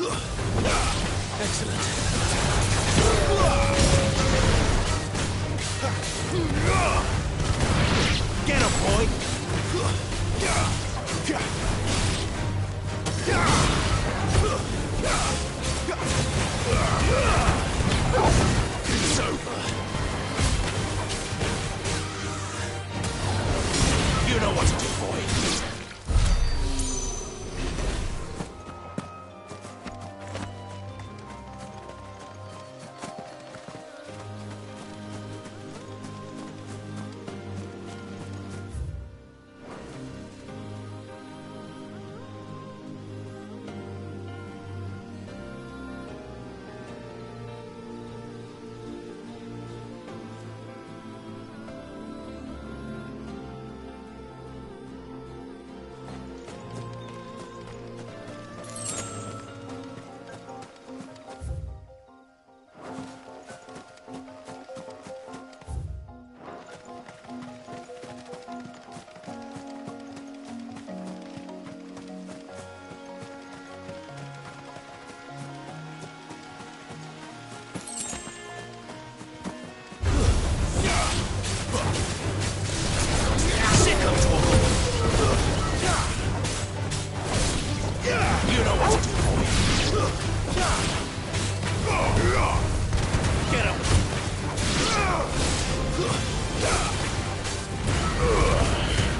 Excellent. Get him, boy! It's over. You know what to do, boy.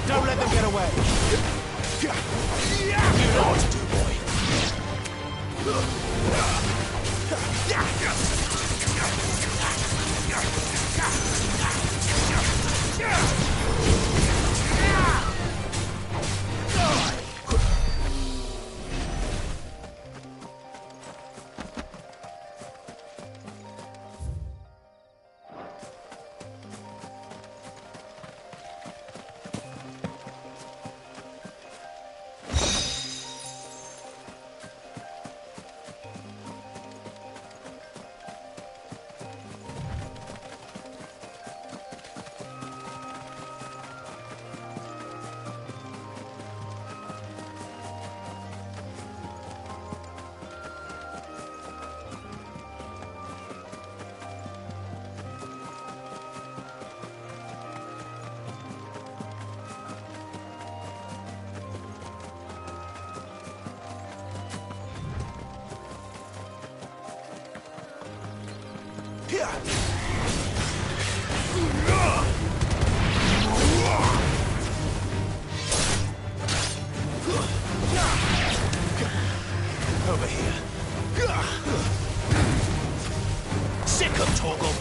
Don't let them get away. You know what to do, boy. Over here. Sick of Torgal.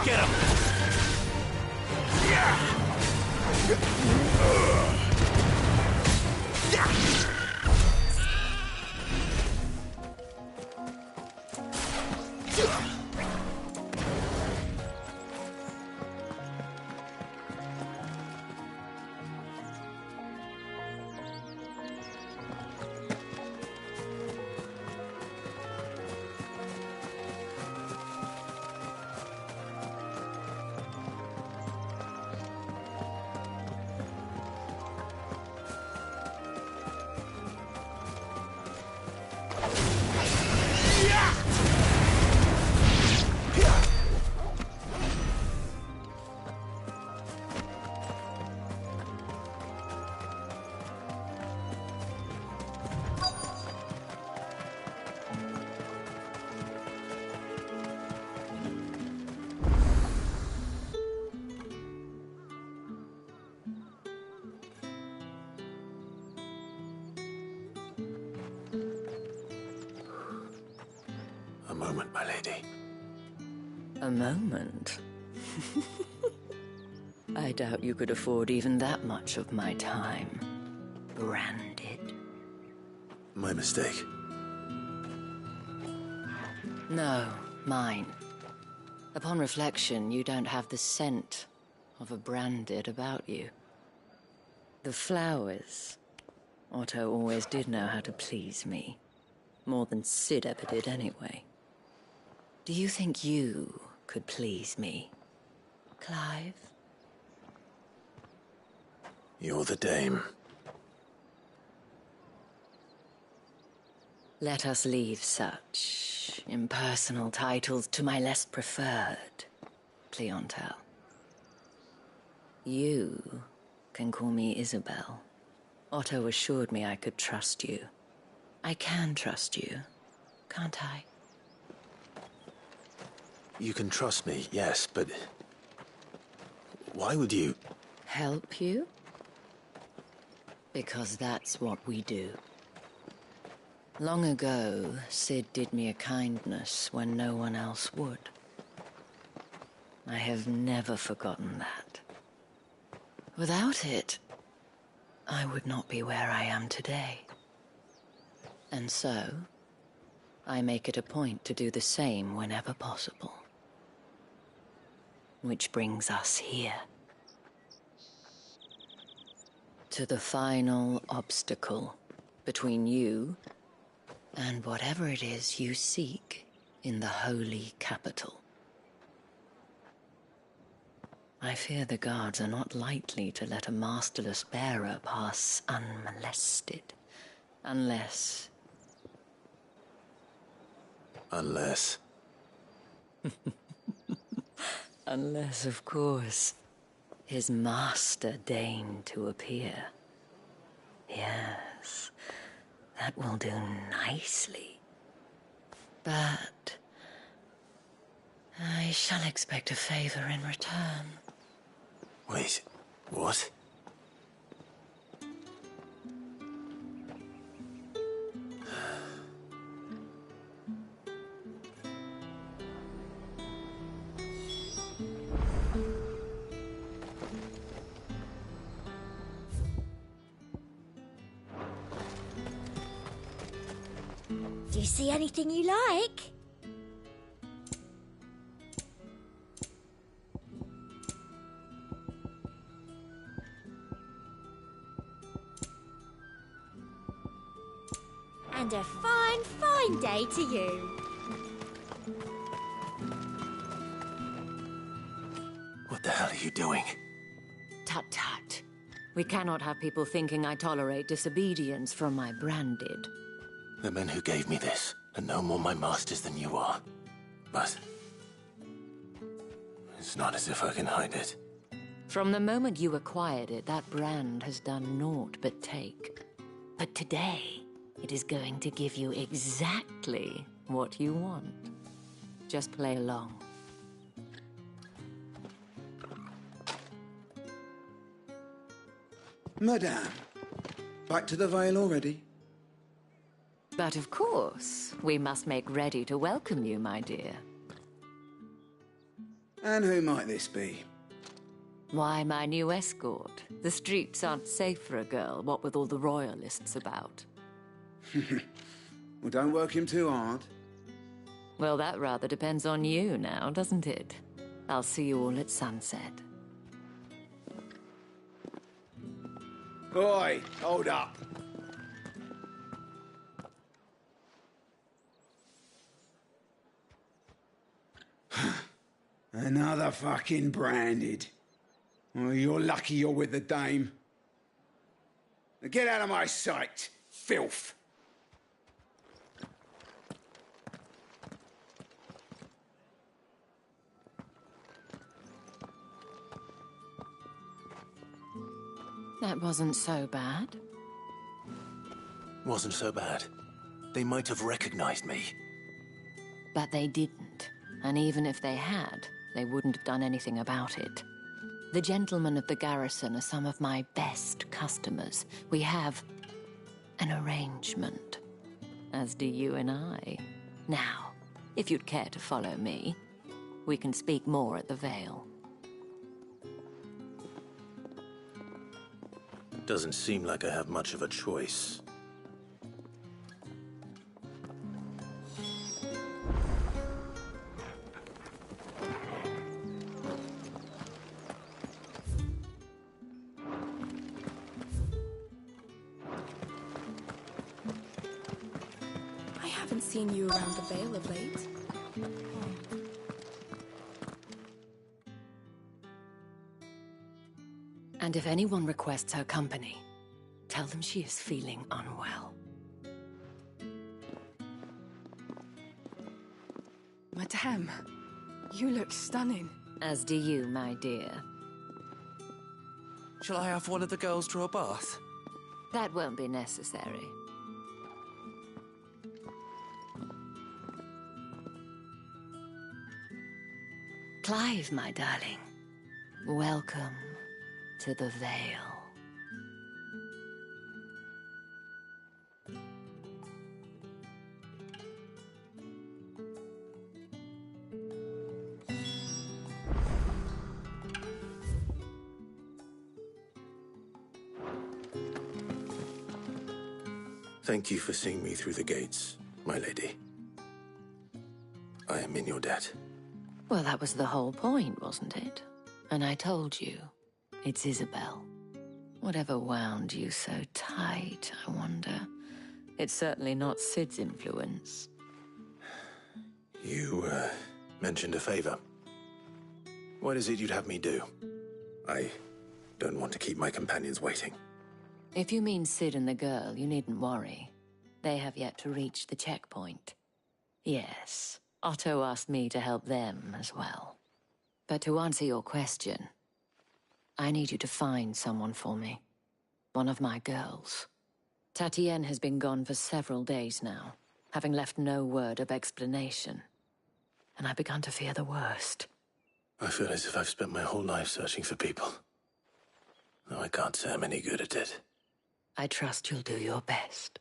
Get him! A moment, my lady. A moment? I doubt you could afford even that much of my time. Branded. My mistake. No, mine. Upon reflection, you don't have the scent of a branded about you. The flowers. Otto always did know how to please me. More than Sid ever did anyway. Do you think you could please me, Clive? You're the dame. Let us leave such impersonal titles to my less preferred clientele. You can call me Isabel. Otto assured me I could trust you. I can trust you, can't I? You can trust me, yes, but... why would you... Help you? Because that's what we do. Long ago, Sid did me a kindness when no one else would. I have never forgotten that. Without it, I would not be where I am today. And so, I make it a point to do the same whenever possible. Which brings us here. To the final obstacle between you and whatever it is you seek in the holy capital. I fear the guards are not likely to let a masterless bearer pass unmolested, unless... Unless... Unless, of course, his master deigned to appear. Yes, that will do nicely. But I shall expect a favor in return. Wait, what? Do you see anything you like? And a fine, fine day to you. What the hell are you doing? Tut tut. We cannot have people thinking I tolerate disobedience from my branded. The men who gave me this are no more my masters than you are. But... it's not as if I can hide it. From the moment you acquired it, that brand has done naught but take. But today, it is going to give you exactly what you want. Just play along. Madame, back to the Vale already? But of course, we must make ready to welcome you, my dear. And who might this be? Why, my new escort. The streets aren't safe for a girl, what with all the royalists about. Well, don't work him too hard. Well, that rather depends on you now, doesn't it? I'll see you all at sunset. Oi, hold up. Another fucking branded. Oh, you're lucky you're with the dame. Now get out of my sight, filth. That wasn't so bad. Wasn't so bad. They might have recognized me. But they didn't. And even if they had, they wouldn't have done anything about it. The gentlemen of the garrison are some of my best customers. We have an arrangement, as do you and I. Now, if you'd care to follow me, We can speak more at the Vale. Doesn't seem like I have much of a choice. I haven't seen you around the Vale of late. And if anyone requests her company, tell them she is feeling unwell. Madame, you look stunning. As do you, my dear. Shall I have one of the girls draw a bath? That won't be necessary. Clive, my darling. Welcome to the Vale. Thank you for seeing me through the gates, my lady. I am in your debt. Well, that was the whole point, wasn't it? And I told you, it's Isabel. Whatever wound you so tight, I wonder. It's certainly not Sid's influence. You, mentioned a favor. What is it you'd have me do? I don't want to keep my companions waiting. If you mean Sid and the girl, you needn't worry. They have yet to reach the checkpoint. Yes, Otto asked me to help them as well. But to answer your question, I need you to find someone for me. One of my girls. Tatienne has been gone for several days now, having left no word of explanation. And I've begun to fear the worst. I feel as if I've spent my whole life searching for people. Though I can't say I'm any good at it. I trust you'll do your best.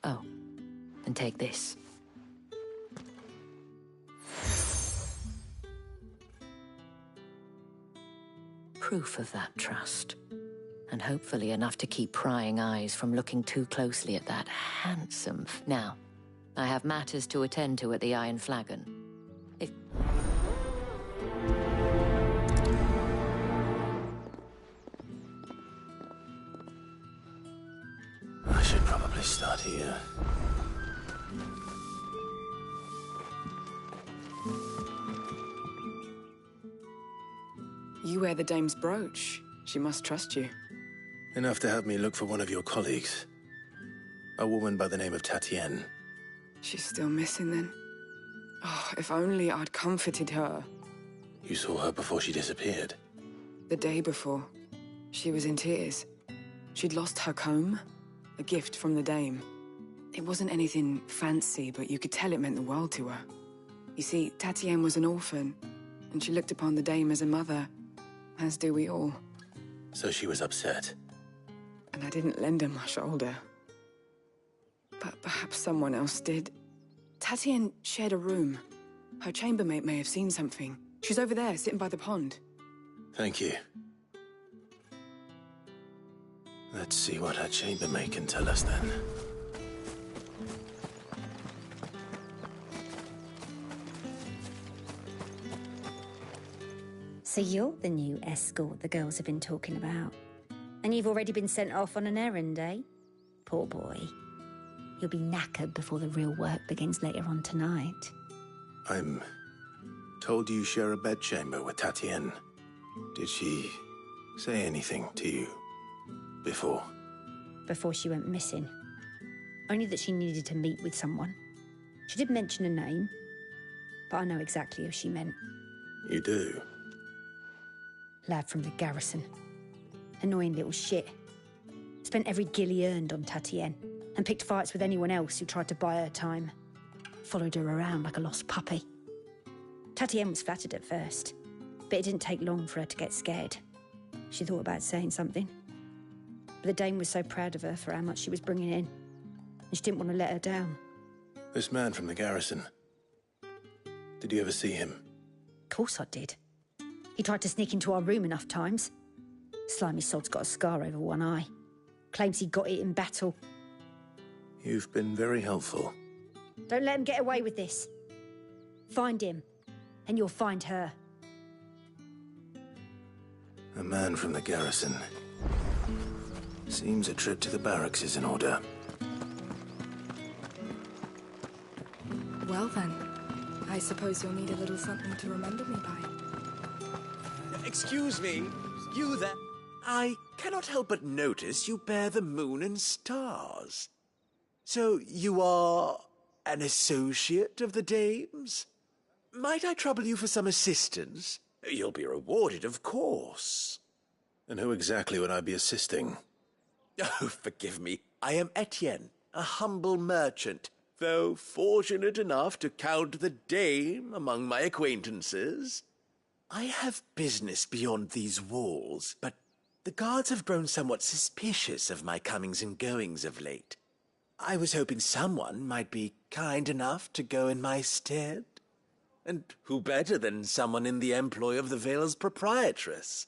Oh, and take this. Proof of that trust. And hopefully enough to keep prying eyes from looking too closely at that handsome... Now, I have matters to attend to at the Iron Flagon. If... I should probably start here. You wear the dame's brooch. She must trust you. Enough to have me look for one of your colleagues. A woman by the name of Tatienne. She's still missing then. Oh, if only I'd comforted her. You saw her before she disappeared. The day before, she was in tears. She'd lost her comb, a gift from the dame. It wasn't anything fancy, but you could tell it meant the world to her. You see, Tatienne was an orphan, and she looked upon the dame as a mother, as do we all. So she was upset. And I didn't lend her my shoulder. But perhaps someone else did. Tatienne shared a room. Her chambermaid may have seen something. She's over there, sitting by the pond. Thank you. Let's see what her chambermaid can tell us then. So you're the new escort the girls have been talking about. And you've already been sent off on an errand, eh? Poor boy. You'll be knackered before the real work begins later on tonight. I'm told you share a bedchamber with Tatienne. Did she say anything to you before? Before she went missing. Only that she needed to meet with someone. She did mention a name, but I know exactly who she meant. You do? Lad from the garrison. Annoying little shit. Spent every guil he earned on Tatienne, and picked fights with anyone else who tried to buy her time. Followed her around like a lost puppy. Tatienne was flattered at first, but it didn't take long for her to get scared. She thought about saying something. But the dame was so proud of her for how much she was bringing in, and she didn't want to let her down. This man from the garrison. Did you ever see him? course I did. He tried to sneak into our room enough times. Slimy sod's got a scar over one eye. Claims he got it in battle. You've been very helpful. Don't let him get away with this. Find him, and you'll find her. A man from the garrison. Seems a trip to the barracks is in order. Well then, I suppose you'll need a little something to remember me by. Excuse me, you there? I cannot help but notice you bear the moon and stars. So you are an associate of the dames? Might I trouble you for some assistance? You'll be rewarded, of course. And who exactly would I be assisting? Oh, forgive me. I am Etienne, a humble merchant, though fortunate enough to count the dame among my acquaintances. I have business beyond these walls, but the guards have grown somewhat suspicious of my comings and goings of late. I was hoping someone might be kind enough to go in my stead. And who better than someone in the employ of the Vale's proprietress?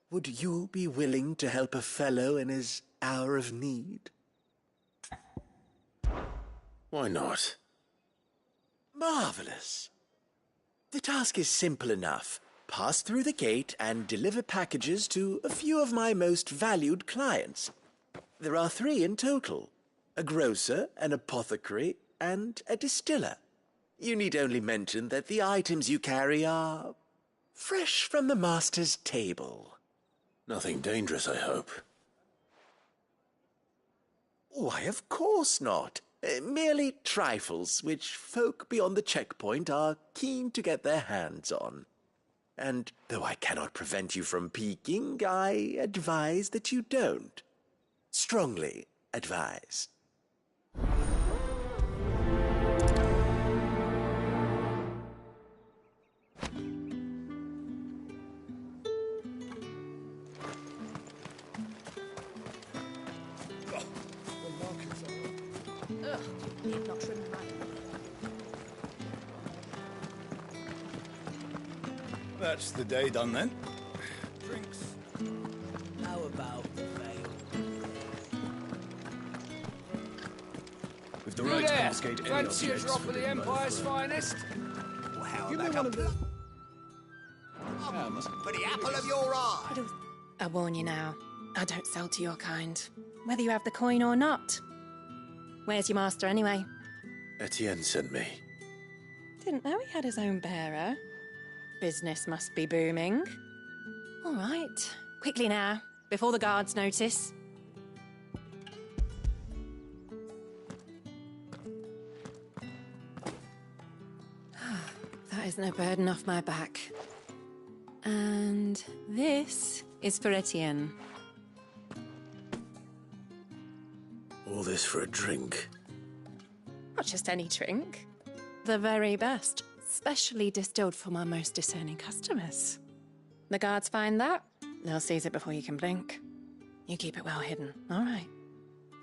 Would you be willing to help a fellow in his hour of need? Why not? Marvelous. The task is simple enough. Pass through the gate and deliver packages to a few of my most valued clients. There are 3 in total: a grocer, an apothecary, and a distiller. You need only mention that the items you carry are fresh from the master's table. Nothing dangerous, I hope. Why, of course not. Merely trifles which folk beyond the checkpoint are keen to get their hands on. And though I cannot prevent you from peeking, I advise that you don't. Strongly advise. Not trim right. That's the day done then. Drinks. How about the veil? With the right to confiscate any Fancy a objects drop of the forbidden by Empire's throne. finest? Wow, Give me like one a of the... for the apple of your eye. I warn you now, I don't sell to your kind, whether you have the coin or not. Where's your master anyway? Etienne sent me. Didn't know he had his own bearer. Business must be booming. All right, quickly now, before the guards notice. That is no burden off my back. And this is for Etienne. All this for a drink. Not just any drink. The very best, specially distilled for my most discerning customers. The guards find that, they'll seize it before you can blink. You keep it well hidden, all right?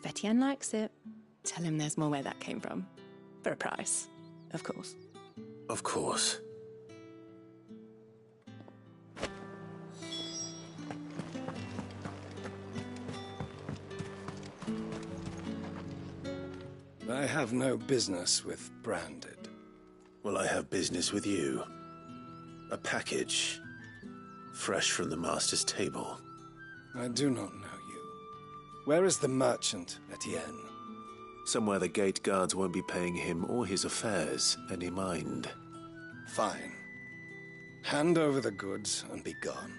If Etienne likes it, tell him there's more where that came from. For a price, of course. Of course. I have no business with Branded. Well, I have business with you. A package. Fresh from the master's table. I do not know you. Where is the merchant, Etienne? Somewhere the gate guards won't be paying him or his affairs any mind. Fine. Hand over the goods and be gone.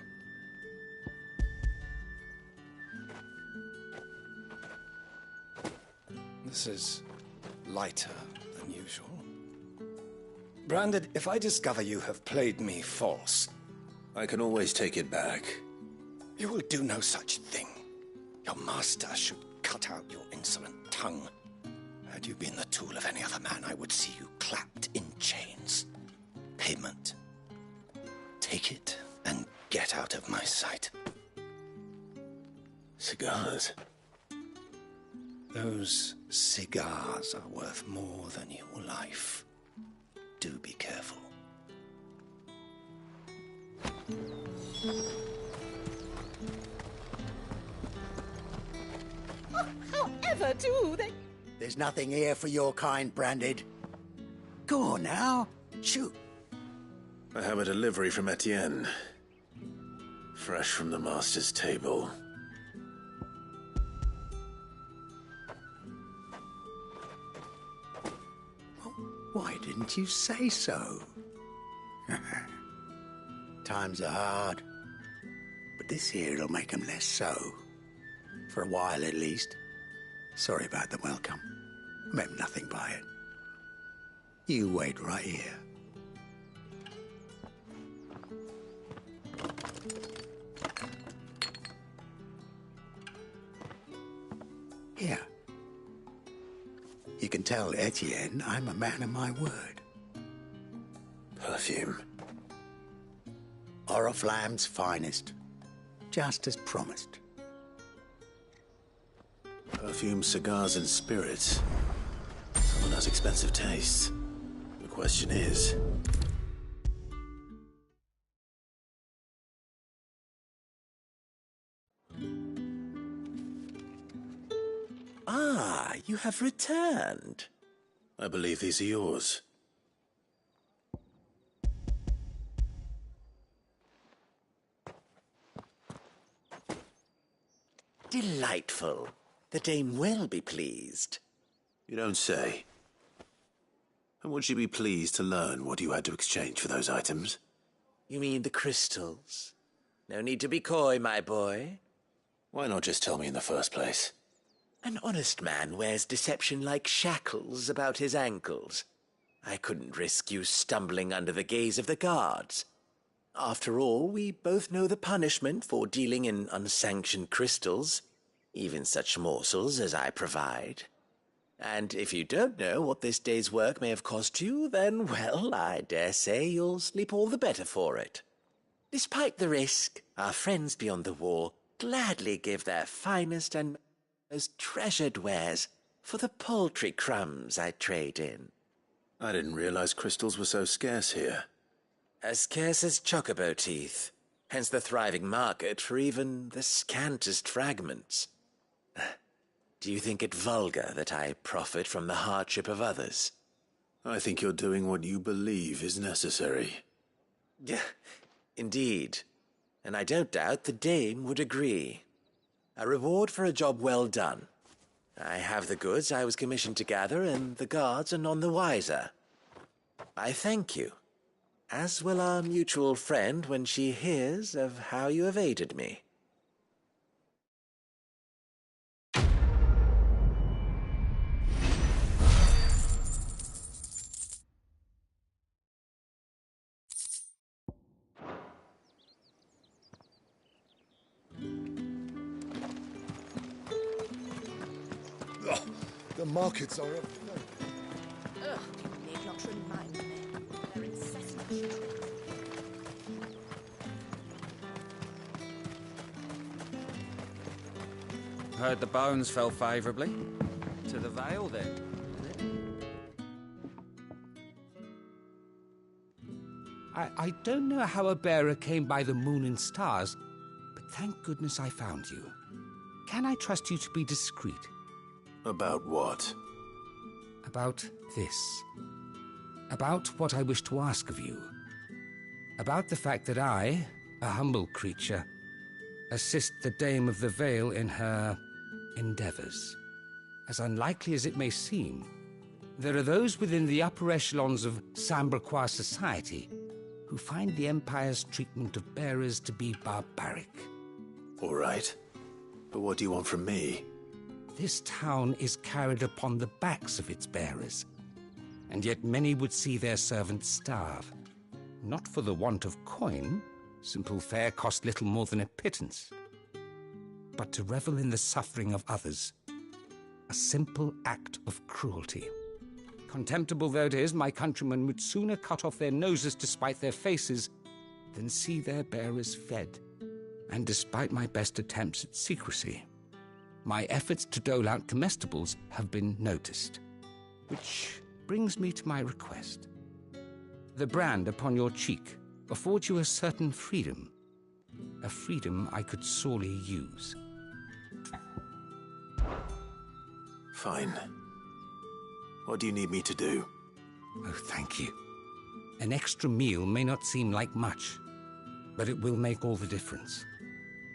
This is lighter than usual. Branded, if I discover you have played me false... I can always take it back. You will do no such thing. Your master should cut out your insolent tongue. Had you been the tool of any other man, I would see you clapped in chains. Payment. Take it and get out of my sight. Cigars. Those cigars are worth more than your life. Do be careful. do. There's nothing here for your kind, Branded. Go on now. Shoot. I have a delivery from Etienne. Fresh from the master's table. Why didn't you say so? Times are hard. But this here'll make 'em less so. For a while, at least. Sorry about the welcome. Meant nothing by it. You wait right here. Here. You can tell Etienne I'm a man of my word. Perfume. Oriflamme's finest. Just as promised. Perfume, cigars, and spirits. Someone has expensive tastes. The question is... Ah, you have returned. I believe these are yours. Delightful. The dame will be pleased. You don't say. And would she be pleased to learn what you had to exchange for those items? You mean the crystals? No need to be coy, my boy. Why not just tell me in the first place? An honest man wears deception like shackles about his ankles. I couldn't risk you stumbling under the gaze of the guards. After all, we both know the punishment for dealing in unsanctioned crystals, even such morsels as I provide. And if you don't know what this day's work may have cost you, then, well, I dare say you'll sleep all the better for it. Despite the risk, our friends beyond the wall gladly give their finest and most treasured wares for the paltry crumbs I trade in. I didn't realize crystals were so scarce here. As scarce as chocobo teeth, hence the thriving market for even the scantest fragments. Do you think it vulgar that I profit from the hardship of others? I think you're doing what you believe is necessary. Indeed, and I don't doubt the dame would agree. A reward for a job well done. I have the goods I was commissioned to gather, and the guards are none the wiser. I thank you, as will our mutual friend when she hears of how you have aided me. The markets are up. Ugh, you need not remind me. They're incessant. Heard the bones fell favourably. To the Vale, then. I don't know how a bearer came by the moon and stars, but thank goodness I found you. Can I trust you to be discreet? About what? About this. About what I wish to ask of you. About the fact that I, a humble creature, assist the Dame of the Vale in her endeavours. As unlikely as it may seem, there are those within the upper echelons of Samberquois society who find the Empire's treatment of bearers to be barbaric. All right. But what do you want from me? This town is carried upon the backs of its bearers, and yet many would see their servants starve. Not for the want of coin, simple fare cost little more than a pittance, but to revel in the suffering of others, a simple act of cruelty. Contemptible though it is, my countrymen would sooner cut off their noses to spite their faces than see their bearers fed. And despite my best attempts at secrecy, my efforts to dole out comestibles have been noticed. Which brings me to my request. The brand upon your cheek affords you a certain freedom. A freedom I could sorely use. Fine. What do you need me to do? Oh, thank you. An extra meal may not seem like much, but it will make all the difference.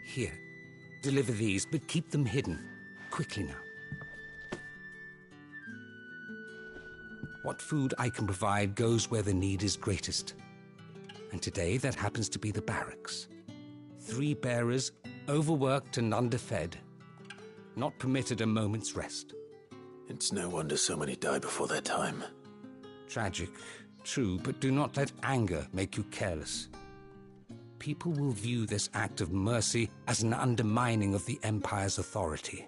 Here, deliver these, but keep them hidden. Quickly now. What food I can provide goes where the need is greatest. And today, that happens to be the barracks. 3 bearers, overworked and underfed, not permitted a moment's rest. It's no wonder so many die before their time. Tragic, true, but do not let anger make you careless. People will view this act of mercy as an undermining of the Empire's authority.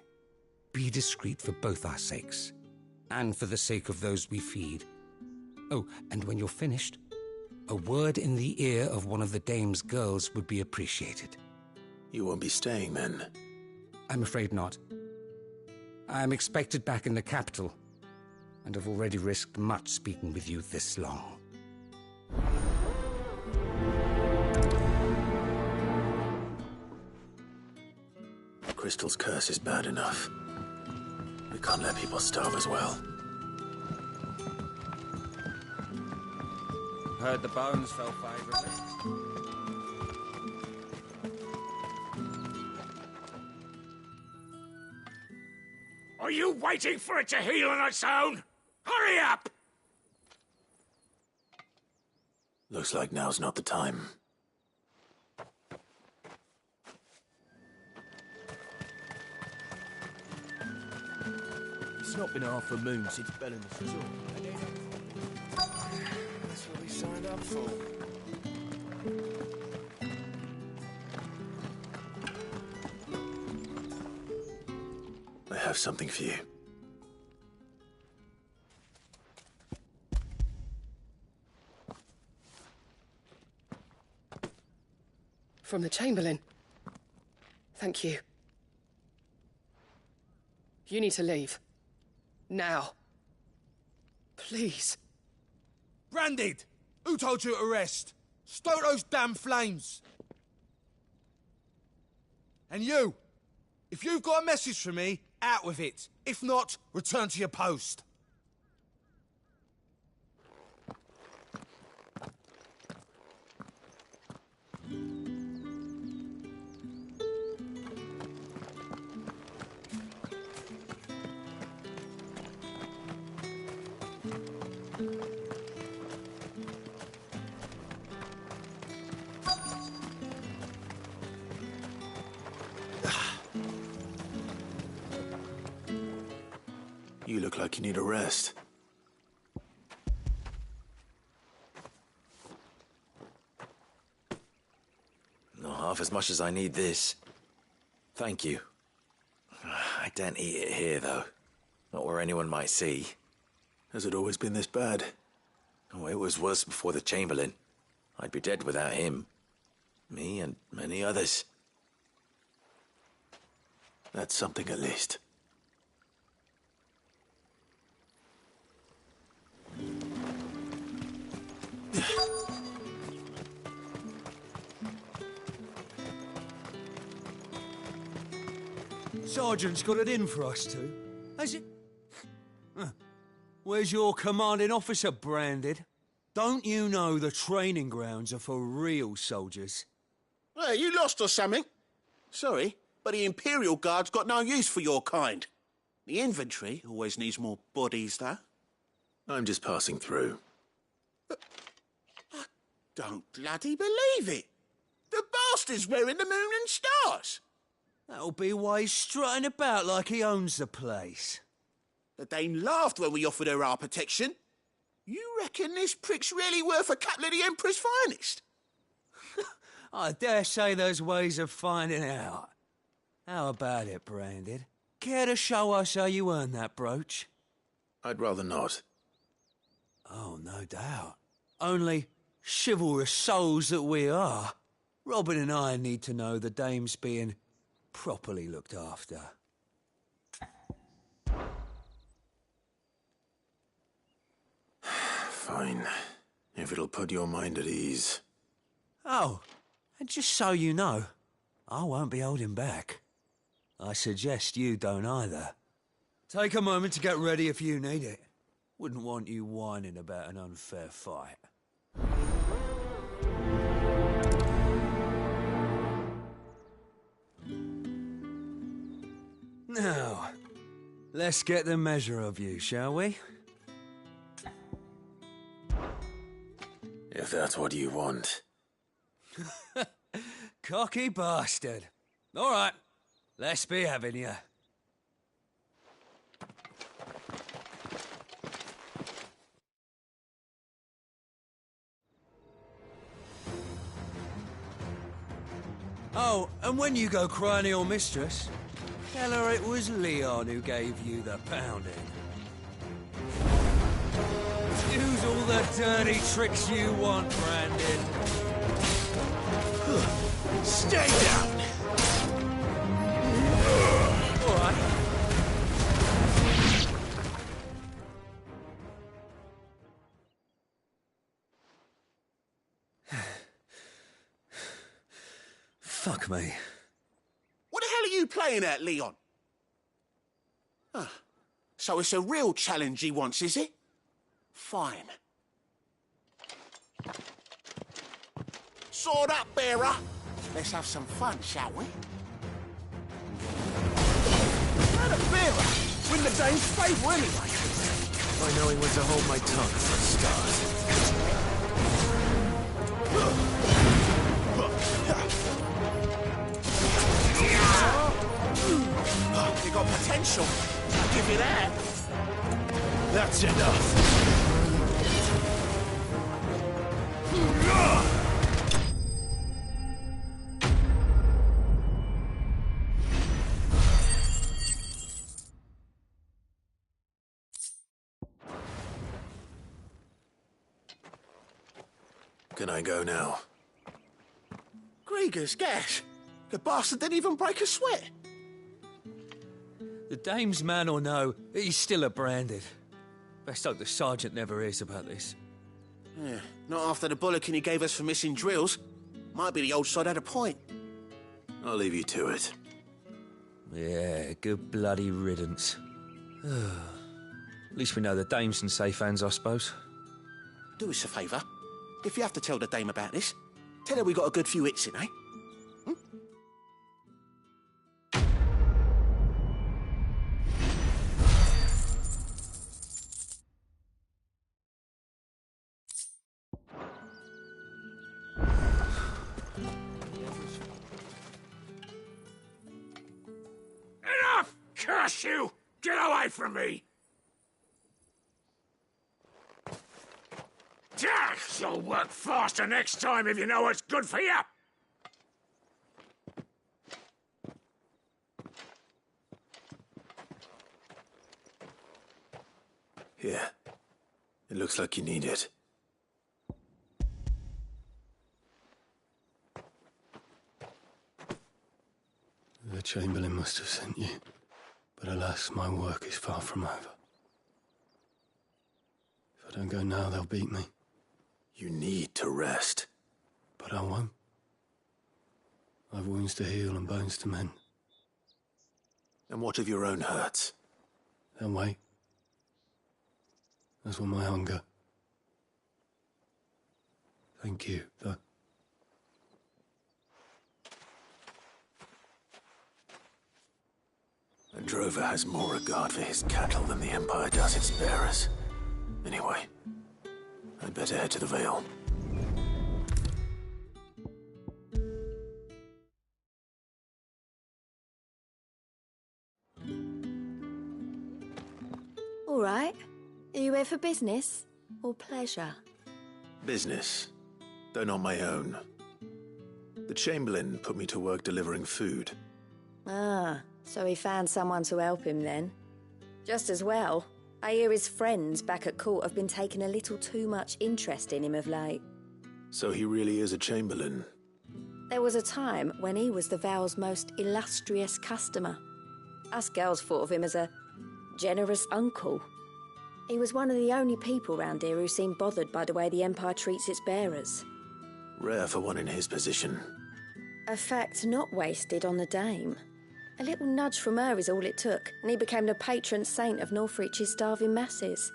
Be discreet for both our sakes, and for the sake of those we feed. Oh, and when you're finished, a word in the ear of one of the Dame's girls would be appreciated. You won't be staying then? I'm afraid not. I'm expected back in the capital, and have already risked much speaking with you this long. Crystal's curse is bad enough. We can't let people starve as well. Heard the bones fell favorably. Are you waiting for it to heal on its own? Hurry up! Looks like now's not the time. It's not been half a moon since Bellen's resort. That's what we signed up for. I have something for you. From the Chamberlain. Thank you. You need to leave. Now. Please. Branded! Who told you to rest? Stoke those damn flames! And you! If you've got a message for me, out with it. If not, return to your post. You look like you need a rest. Not half as much as I need this. Thank you. I daren't eat it here, though. Not where anyone might see. Has it always been this bad? Oh, it was worse before the Chamberlain. I'd be dead without him. Me and many others. That's something at least. Sergeant's got it in for us two, has it? Huh. Where's your commanding officer, Branded? Don't you know the training grounds are for real soldiers? Hey, you lost or something? Sorry, but the Imperial Guard's got no use for your kind. The infantry always needs more bodies, though. I'm just passing through. I don't bloody believe it. The bastard's wearing the moon and stars. That'll be why he's strutting about like he owns the place. The Dane laughed when we offered her our protection. You reckon this prick's really worth a couple of the Emperor's finest? I dare say there's ways of finding out. How about it, Branded? Care to show us how you earned that brooch? I'd rather not. Oh, no doubt. Only chivalrous souls that we are, Robin and I need to know the dame's being properly looked after. Fine. If it'll put your mind at ease. Oh, and just so you know, I won't be holding back. I suggest you don't either. Take a moment to get ready if you need it. Wouldn't want you whining about an unfair fight. Now, let's get the measure of you, shall we? If that's what you want. Cocky bastard. All right, let's be having you. Oh, and when you go crying to your mistress, tell her it was Leon who gave you the pounding. Use all the dirty tricks you want, Brandon. Stay down! All right. Fuck me. What the hell are you playing at, Leon? So it's a real challenge he wants, is it? Fine. Sword up, bearer. Let's have some fun, shall we? Not a bearer. Win the Dane's favour anyway. By knowing when to hold my tongue for a start. You got potential. I'll give you that. That's enough. Can I go now? Grieger's gas. The bastard didn't even break a sweat. The dame's man or no, he's still a branded. Best hope the sergeant never hears about this. Yeah, not after the bullocking he gave us for missing drills. Might be the old sod had a point. I'll leave you to it. Yeah, good bloody riddance. At least we know the dame's in safe hands, I suppose. Do us a favour. If you have to tell the dame about this, tell her we got a good few hits in, eh? Enough! Curse you! Get away from me! You'll work faster next time if you know what's good for you! Here. It looks like you need it. The Chamberlain must have sent you. But alas, my work is far from over. If I don't go now, they'll beat me. You need to rest. But I won't. I've wounds to heal and bones to mend. And what of your own hurts? They'll wait. As will my hunger. Thank you, though. A drover has more regard for his cattle than the Empire does its bearers. Anyway, I'd better head to the Vale. All right. Are you here for business or pleasure? Business, though not my own. The Chamberlain put me to work delivering food. Ah, so he found someone to help him then. Just as well. I hear his friends back at court have been taking a little too much interest in him of late. So he really is a Chamberlain. There was a time when he was the Vale's most illustrious customer. Us girls thought of him as a generous uncle. He was one of the only people round here who seemed bothered by the way the Empire treats its bearers. Rare for one in his position. A fact not wasted on the dame. A little nudge from her is all it took, and he became the patron saint of Northreach's starving masses.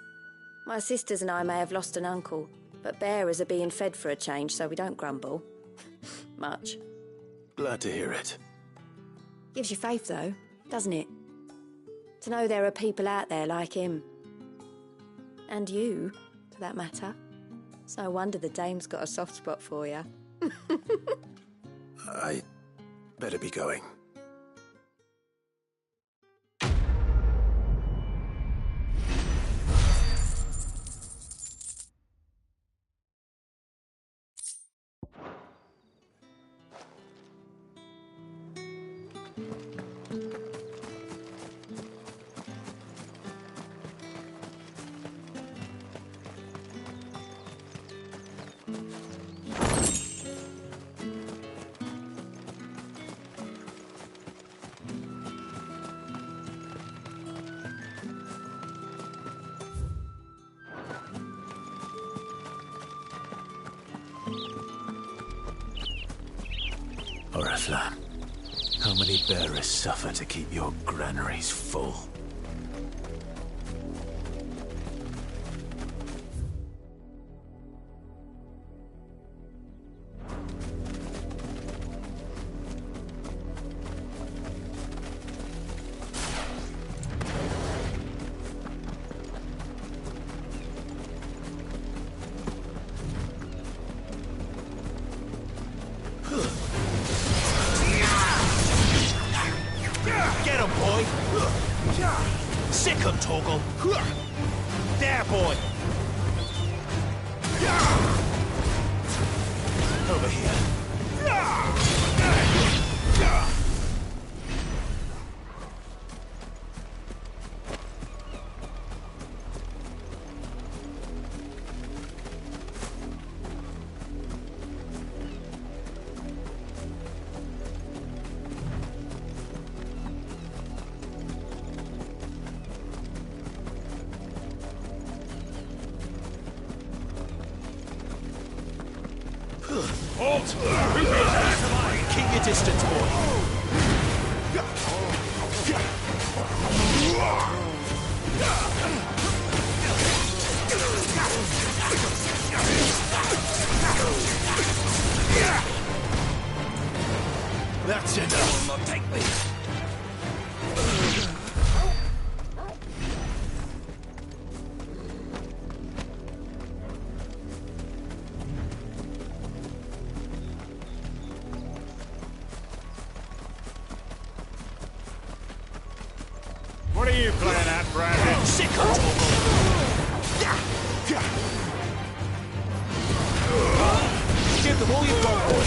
My sisters and I may have lost an uncle, but bearers are being fed for a change, so we don't grumble. Much. Glad to hear it. Gives you faith, though, doesn't it? To know there are people out there like him. And you, for that matter. It's no wonder the dame's got a soft spot for you. I better be going. Oriflamme, how many bearers suffer to keep your granaries full? Get him, boy! Sick him, Torgal! There, boy! Over here. Halt! Keep your distance, boy. That's enough. Will not take me. What are you playing at, Brandon? Sick of Give them all you've got, boy.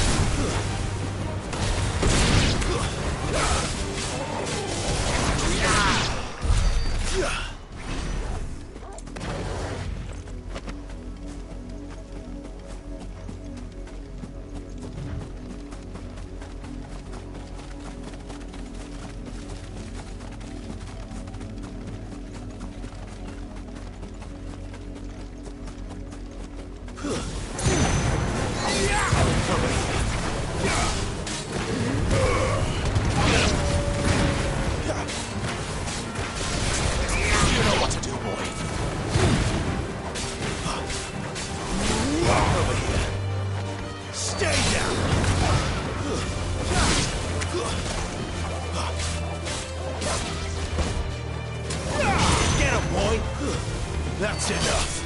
That's enough.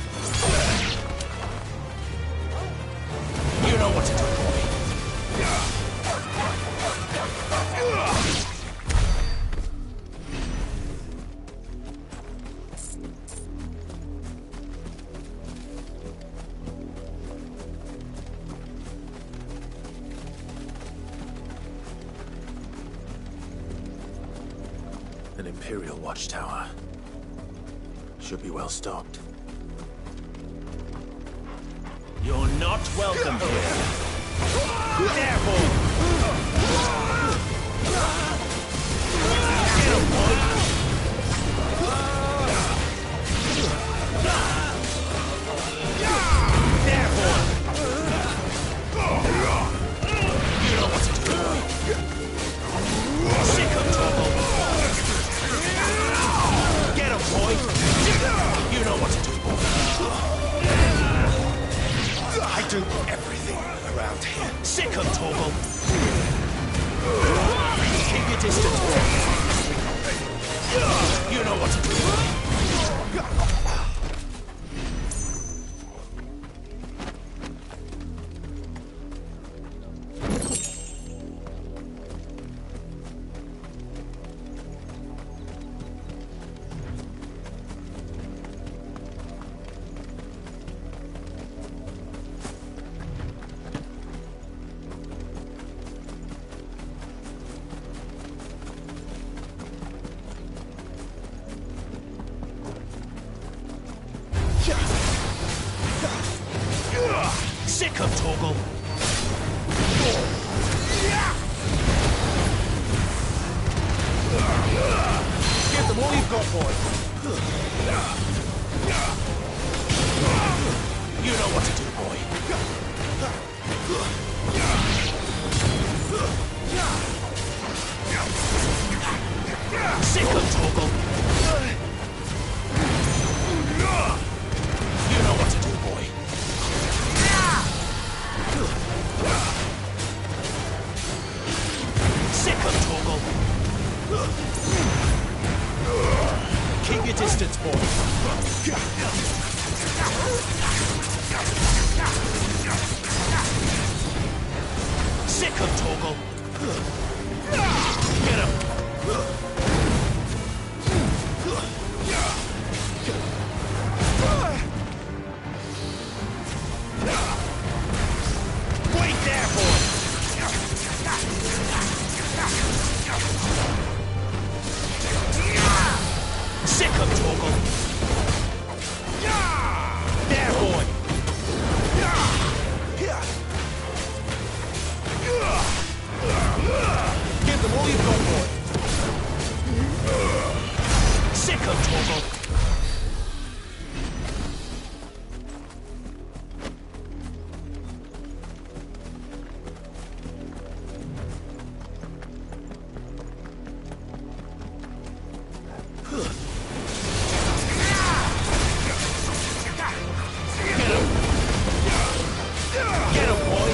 You know what to do, boy. An Imperial watchtower. Should be well stocked. You're not welcome here. Careful! Get him, boy! There, boy! You know what to do. Sick of trouble! do everything around here. Sick of Torgal. Keep your distance, boy. You know what to do. Sick of Torgal. Give them all you've got, boy. You know what to do, boy. Sick of Torgal. You know what to do, boy. Sick of Torgal. Keep your distance, boy. Sick of Torgal. Get him. Wait there, boy. Sick of Torgal. There, boy. Give them all you've got, boy. Sick of Torgal. Get him, boy.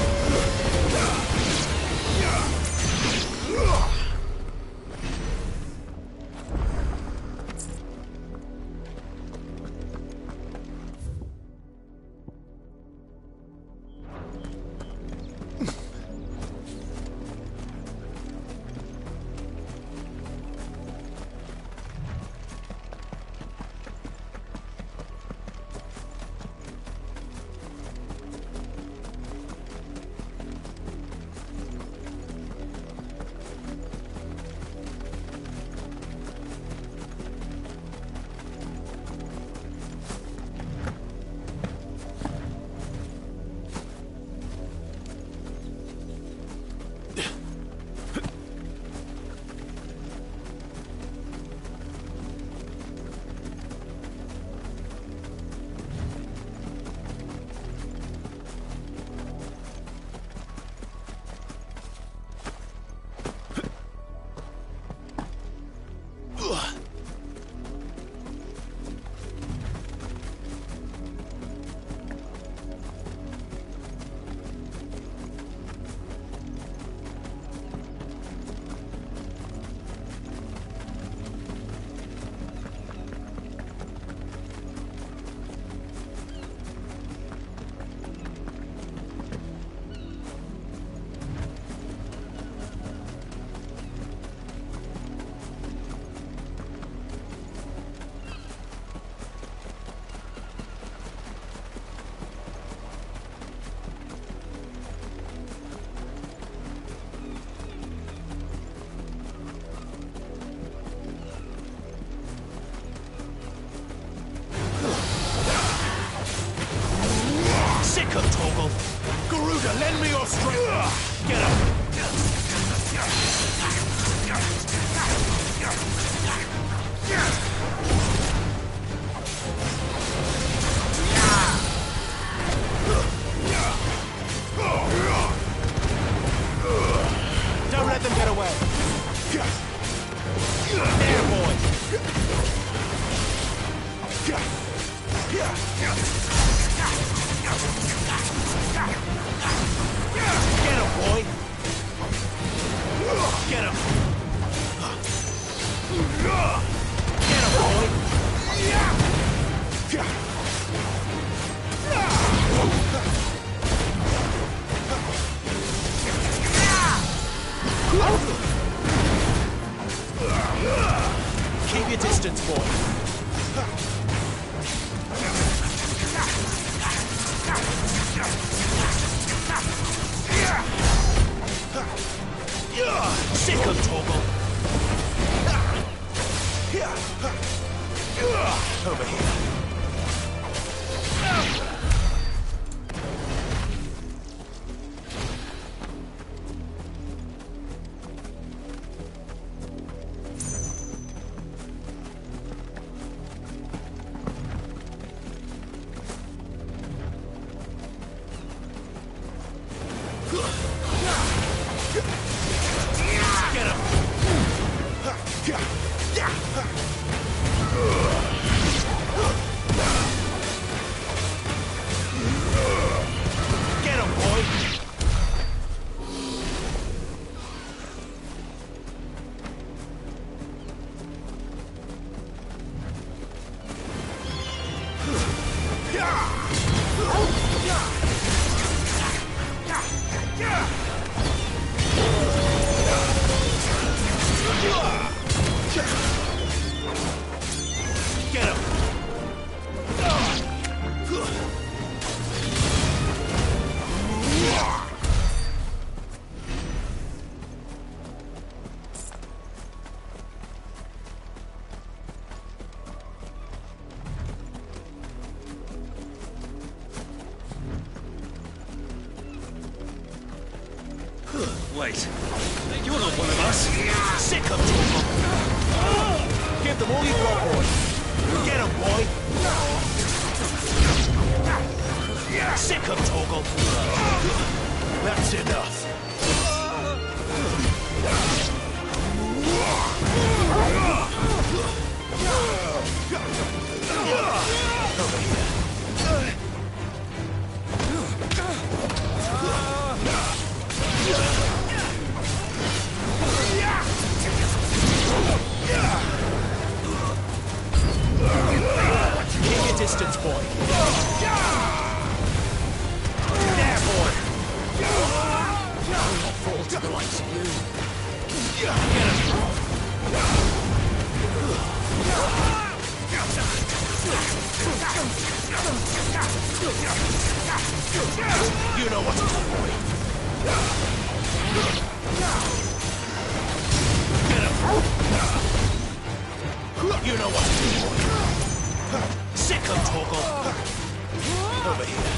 Sick of Torgal. Garuda, lend me your strength. Get up. Don't let them get away. There, boy. Sick of Torgal. Over here. Wait, you're not one of us. Sick of Torgal. Give them all you've got, boy. Get 'em, boy. Sick of Torgal. That's enough. Keep your distance, boy. There, boy. I'll not fall to the likes of you. Get him. You know what to do, boy. Get him. You know what to do, boy. Sick of Torgal. Over here.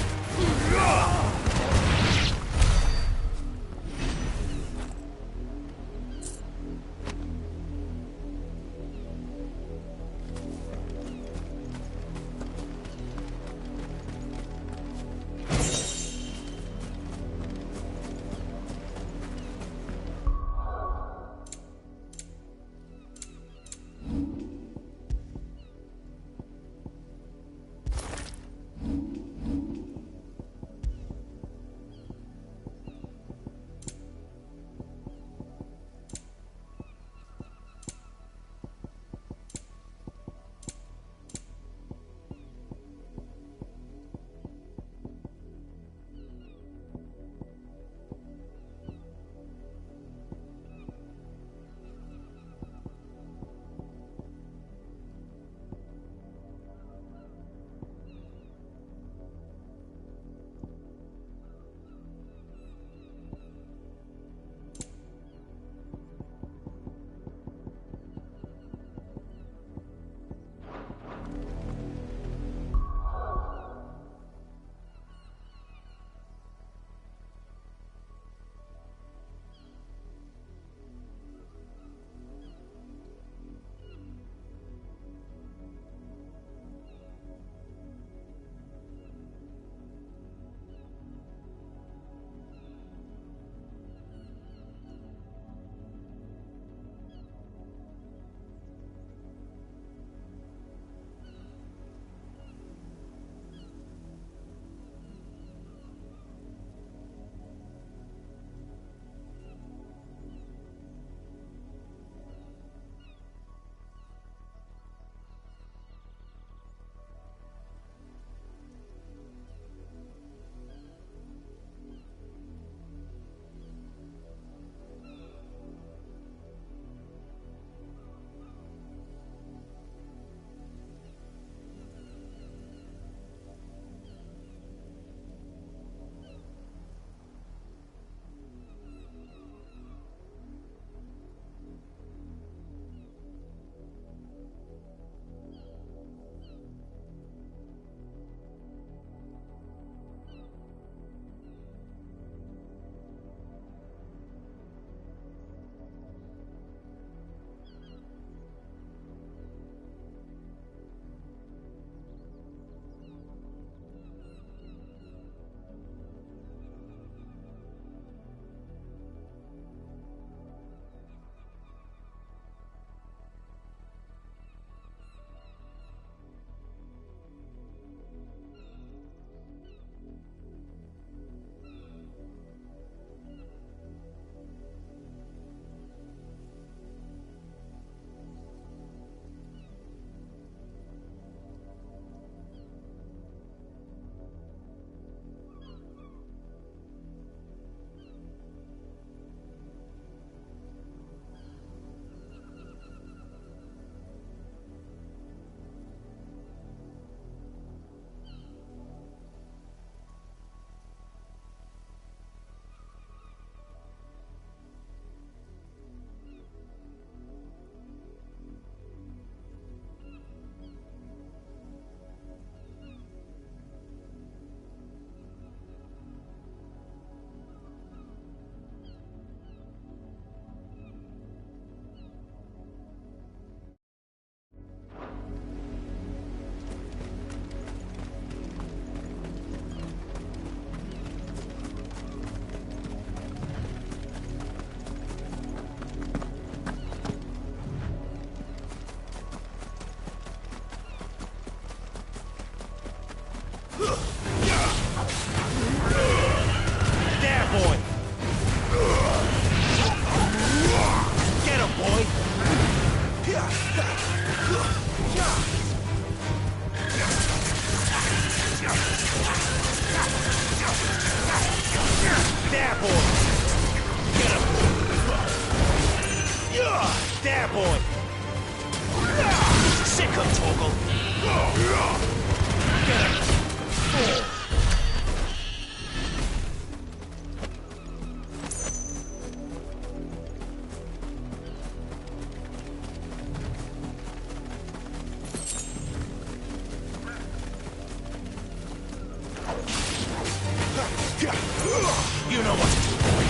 You know what to do, boy.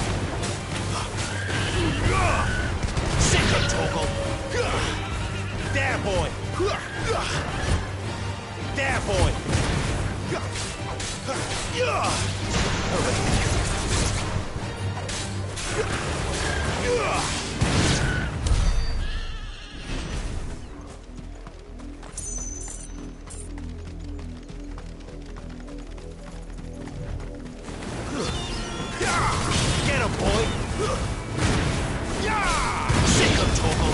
Second toggle. There, boy. There, boy. Over here. Get him, boy! Sick of toggle!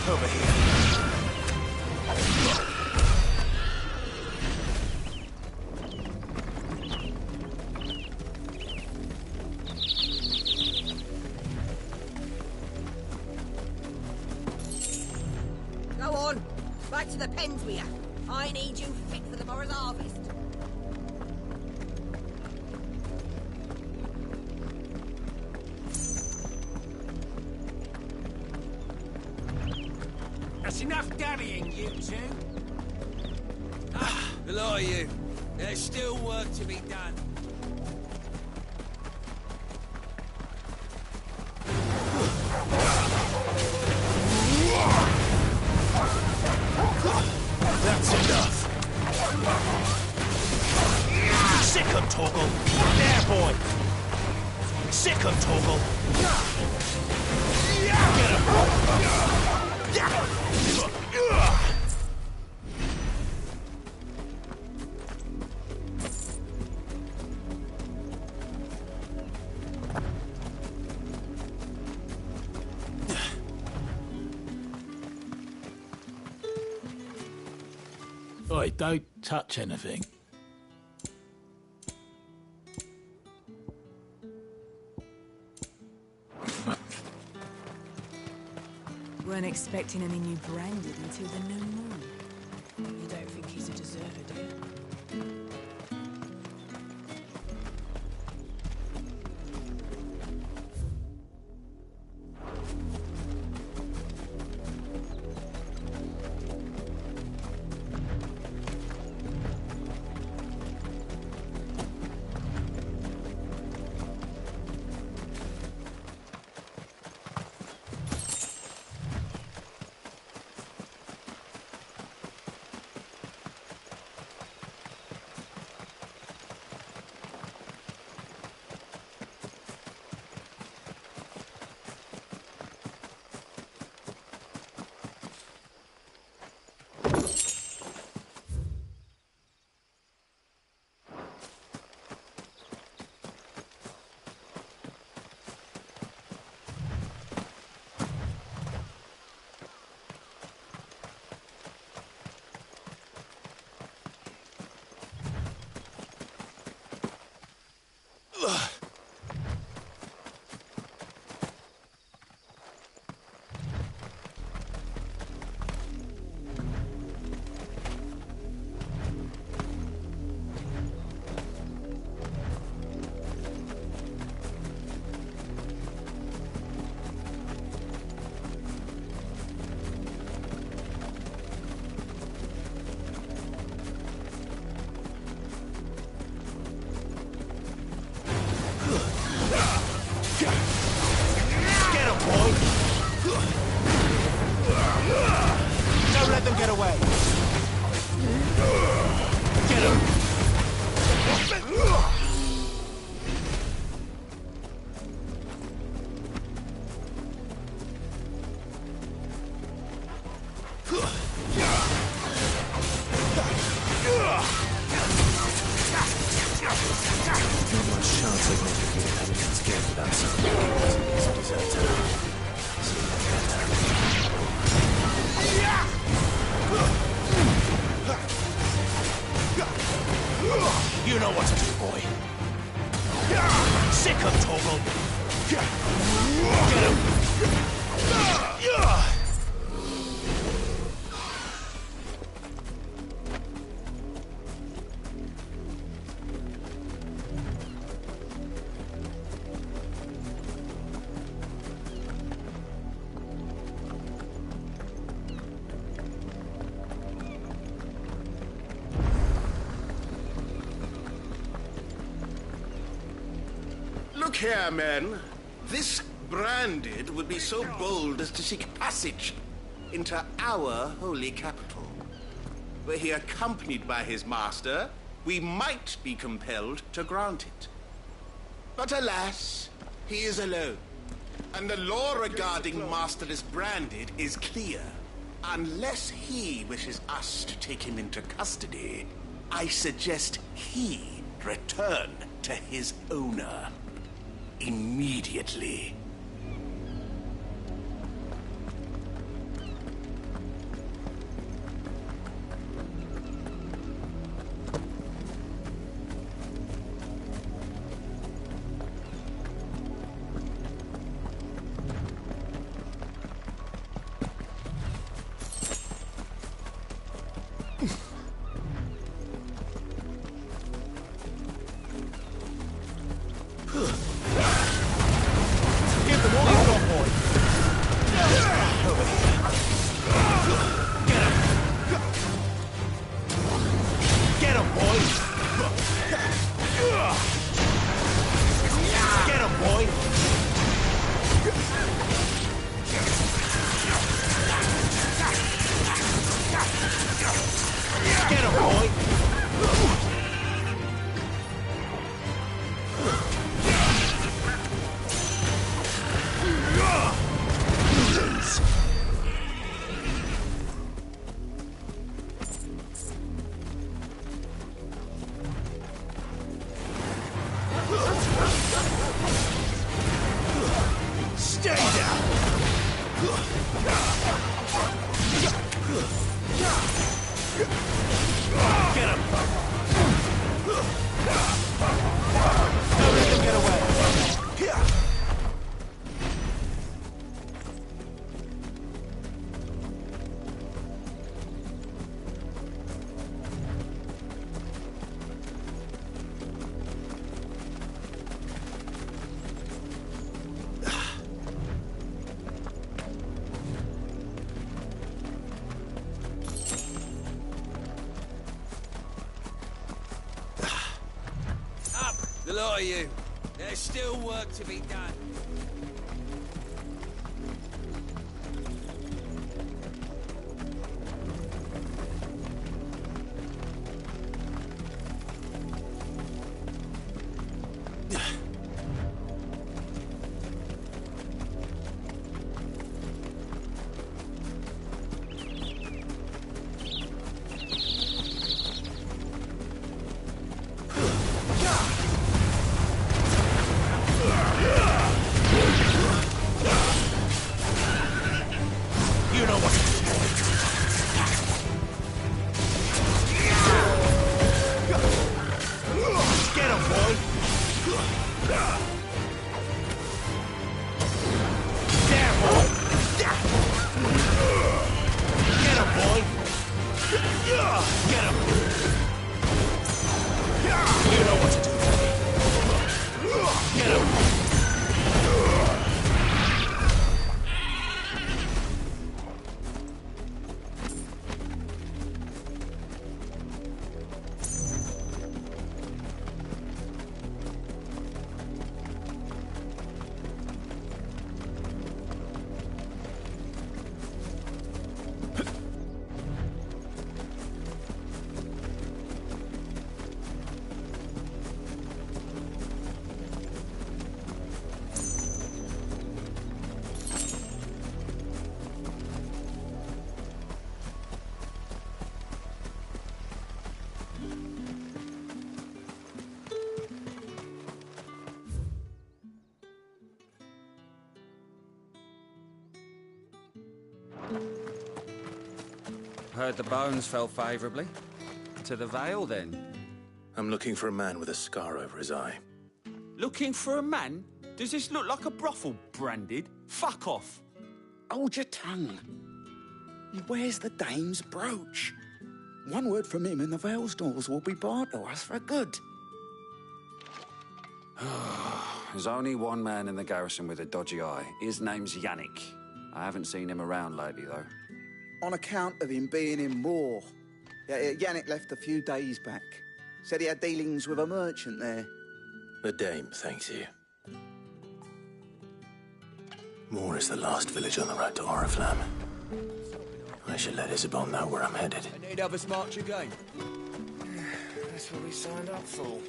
Over here. Go on. Back to the pens with you. I need you fit for the morrow's harvest. That's enough daddying, you two. The lot of you. There's still work to be done. That's enough. Second toggle. There, boy. Second toggle. Get him. Oi, don't touch anything. Weren't expecting any new branded until the new moon. You don't think he's a deserter, do you? Don't let them get away. Get him. Look here, men. This branded would be so bold as to seek passage into our holy capital. Were he accompanied by his master, we might be compelled to grant it. But alas, he is alone, and the law regarding masterless branded is clear. Unless he wishes us to take him into custody, I suggest he return to his owner immediately. The lot of you. There's still work to be done. Heard the bones fell favourably. To the Vale, then? I'm looking for a man with a scar over his eye. Looking for a man? Does this look like a brothel, Branded? Fuck off. Hold your tongue. He wears the dame's brooch. One word from him and the Vale's doors will be barred to us for good. There's only one man in the garrison with a dodgy eye. His name's Yannick. I haven't seen him around lately, though. On account of him being in Moor. Yeah, Yannick left a few days back. Said he had dealings with a merchant there. The dame thanks you. Moor is the last village on the road to Oriflamme. I should let Isabel know where I'm headed. I need others march again. That's what we signed up for.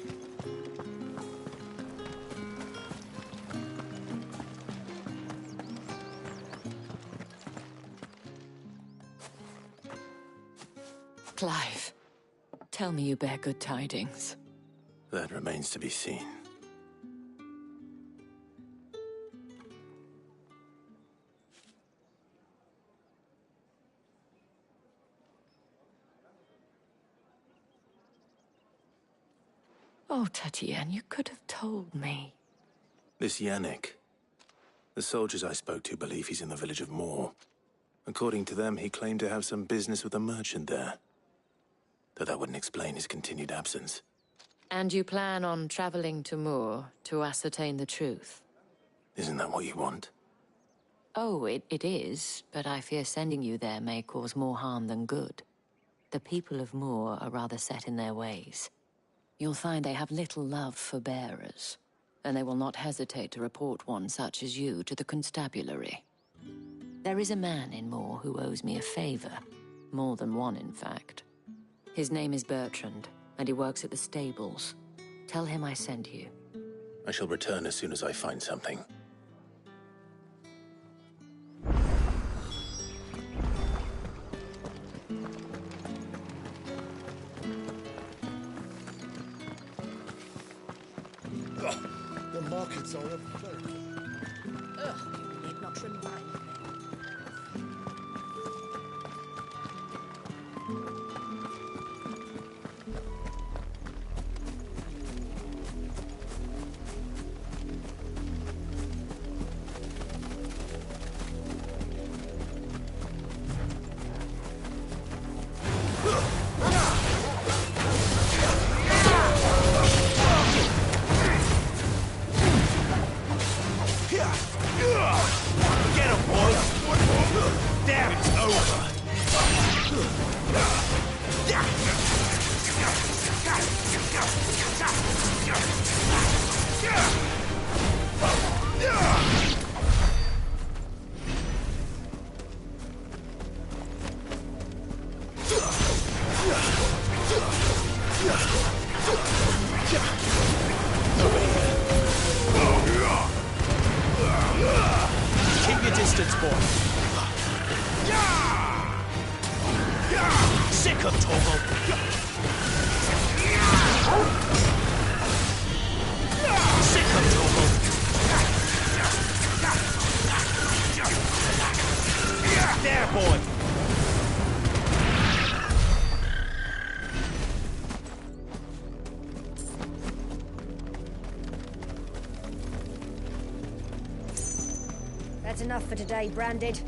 Clive, tell me you bear good tidings. That remains to be seen. Oh, Tatienne, you could have told me. This Yannick. The soldiers I spoke to believe he's in the village of Moor. According to them, he claimed to have some business with a merchant there. Though that wouldn't explain his continued absence. And you plan on traveling to Moor to ascertain the truth? Isn't that what you want? Oh, it is, but I fear sending you there may cause more harm than good. The people of Moor are rather set in their ways. You'll find they have little love for bearers, and they will not hesitate to report one such as you to the constabulary. There is a man in Moor who owes me a favor. More than one, in fact. His name is Bertrand, and he works at the stables. Tell him I sent you. I shall return as soon as I find something. The markets are a very... Ugh, you need not remind me. Keep your distance, boy. Sick of Torgal. Sick of Torgal. There, boy. That's enough for today, Branded.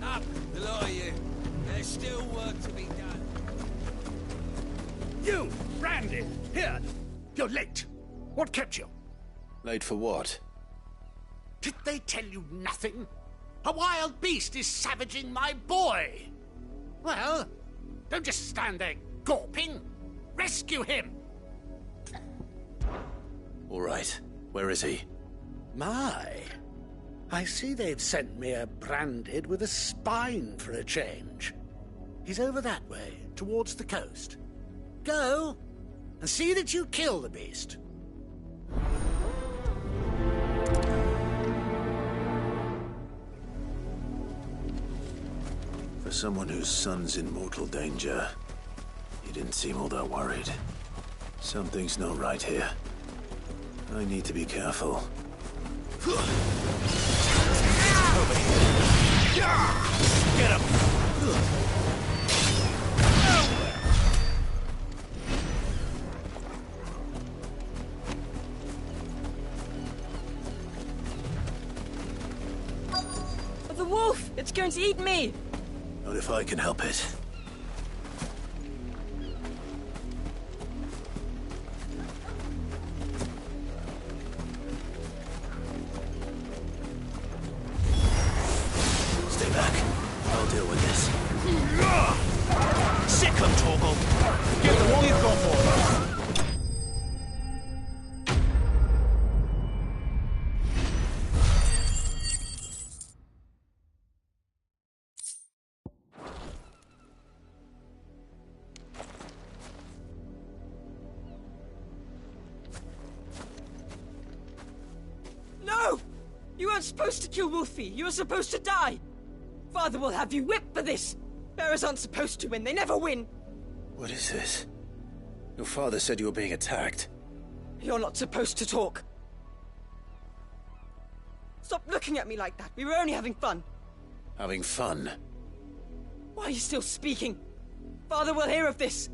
Up, the lot of you. There's still work to be done. You, Branded, here. You're late. What kept you? Late for what? Did they tell you nothing? A wild beast is savaging my boy. Well, don't just stand there gawping. Rescue him. All right. Where is he? My, I see they've sent me a Branded with a spine for a change. He's over that way, towards the coast. Go, and see that you kill the beast. For someone whose son's in mortal danger, he didn't seem all that worried. Something's not right here. I need to be careful. Over here. Get him! The wolf! It's going to eat me! Not if I can help it. Stay back. I'll deal with this. Sick them, Torgal! Give them all you've got for them! No! You weren't supposed to kill Wolfie. You were supposed to die. Father will have you whipped for this. Bearers aren't supposed to win. They never win. What is this? Your father said you were being attacked. You're not supposed to talk. Stop looking at me like that. We were only having fun. Having fun? Why are you still speaking? Father will hear of this.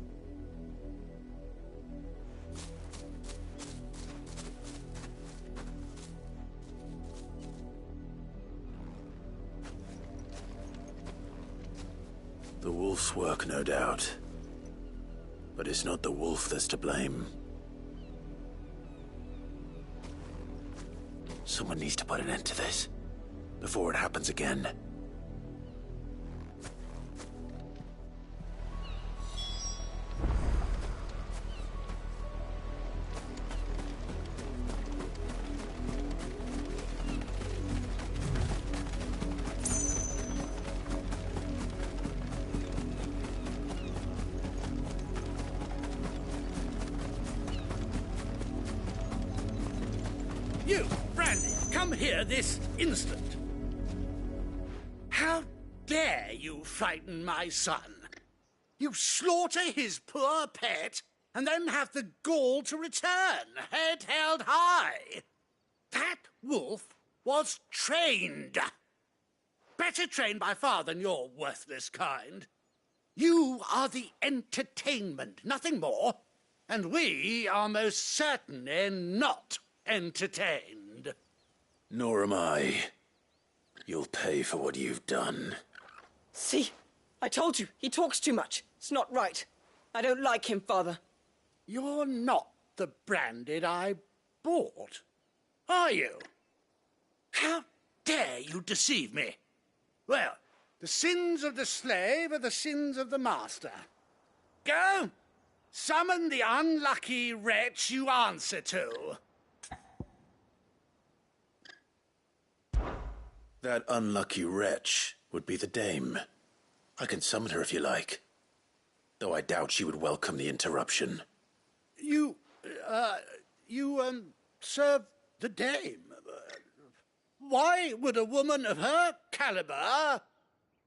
The wolf's work, no doubt. But it's not the wolf that's to blame. Someone needs to put an end to this, before it happens again. You, Brandy, come here this instant. How dare you frighten my son? You slaughter his poor pet, and then have the gall to return, head held high. That wolf was trained. Better trained by far than your worthless kind. You are the entertainment, nothing more. And we are most certainly not entertained. Nor am I. You'll pay for what you've done. See? I told you. He talks too much. It's not right. I don't like him, Father. You're not the Branded I bought, are you? How dare you deceive me? Well, the sins of the slave are the sins of the master. Go! Summon the unlucky wretch you answer to. That unlucky wretch would be the dame. I can summon her if you like. Though I doubt she would welcome the interruption. You serve the dame. Why would a woman of her caliber...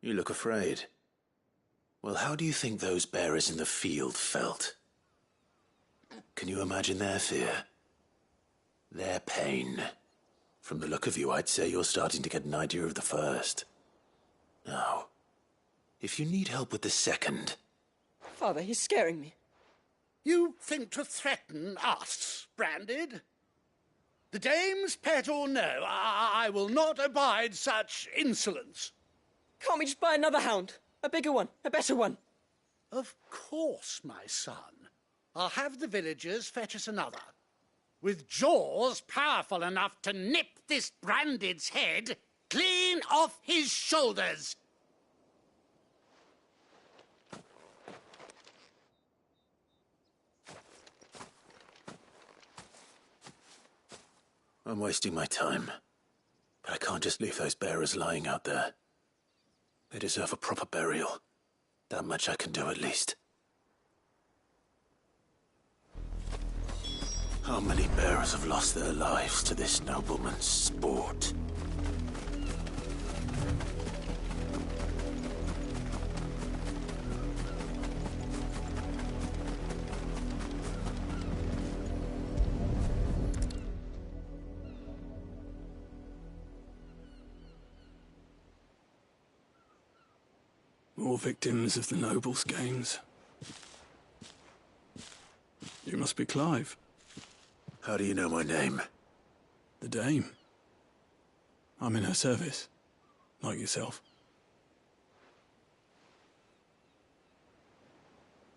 You look afraid. Well, how do you think those bearers in the field felt? Can you imagine their fear? Their pain? From the look of you, I'd say you're starting to get an idea of the first. Now, if you need help with the second... Father, he's scaring me. You think to threaten us, Branded? The dame's pet or no, I will not abide such insolence. Can't we just buy another hound? A bigger one, a better one. Of course, my son. I'll have the villagers fetch us another. With jaws powerful enough to nip this Branded's head clean off his shoulders. I'm wasting my time. But I can't just leave those bearers lying out there. They deserve a proper burial. That much I can do at least. How many bearers have lost their lives to this nobleman's sport? More victims of the nobles' games. You must be Clive. How do you know my name? The Dame. I'm in her service, like yourself.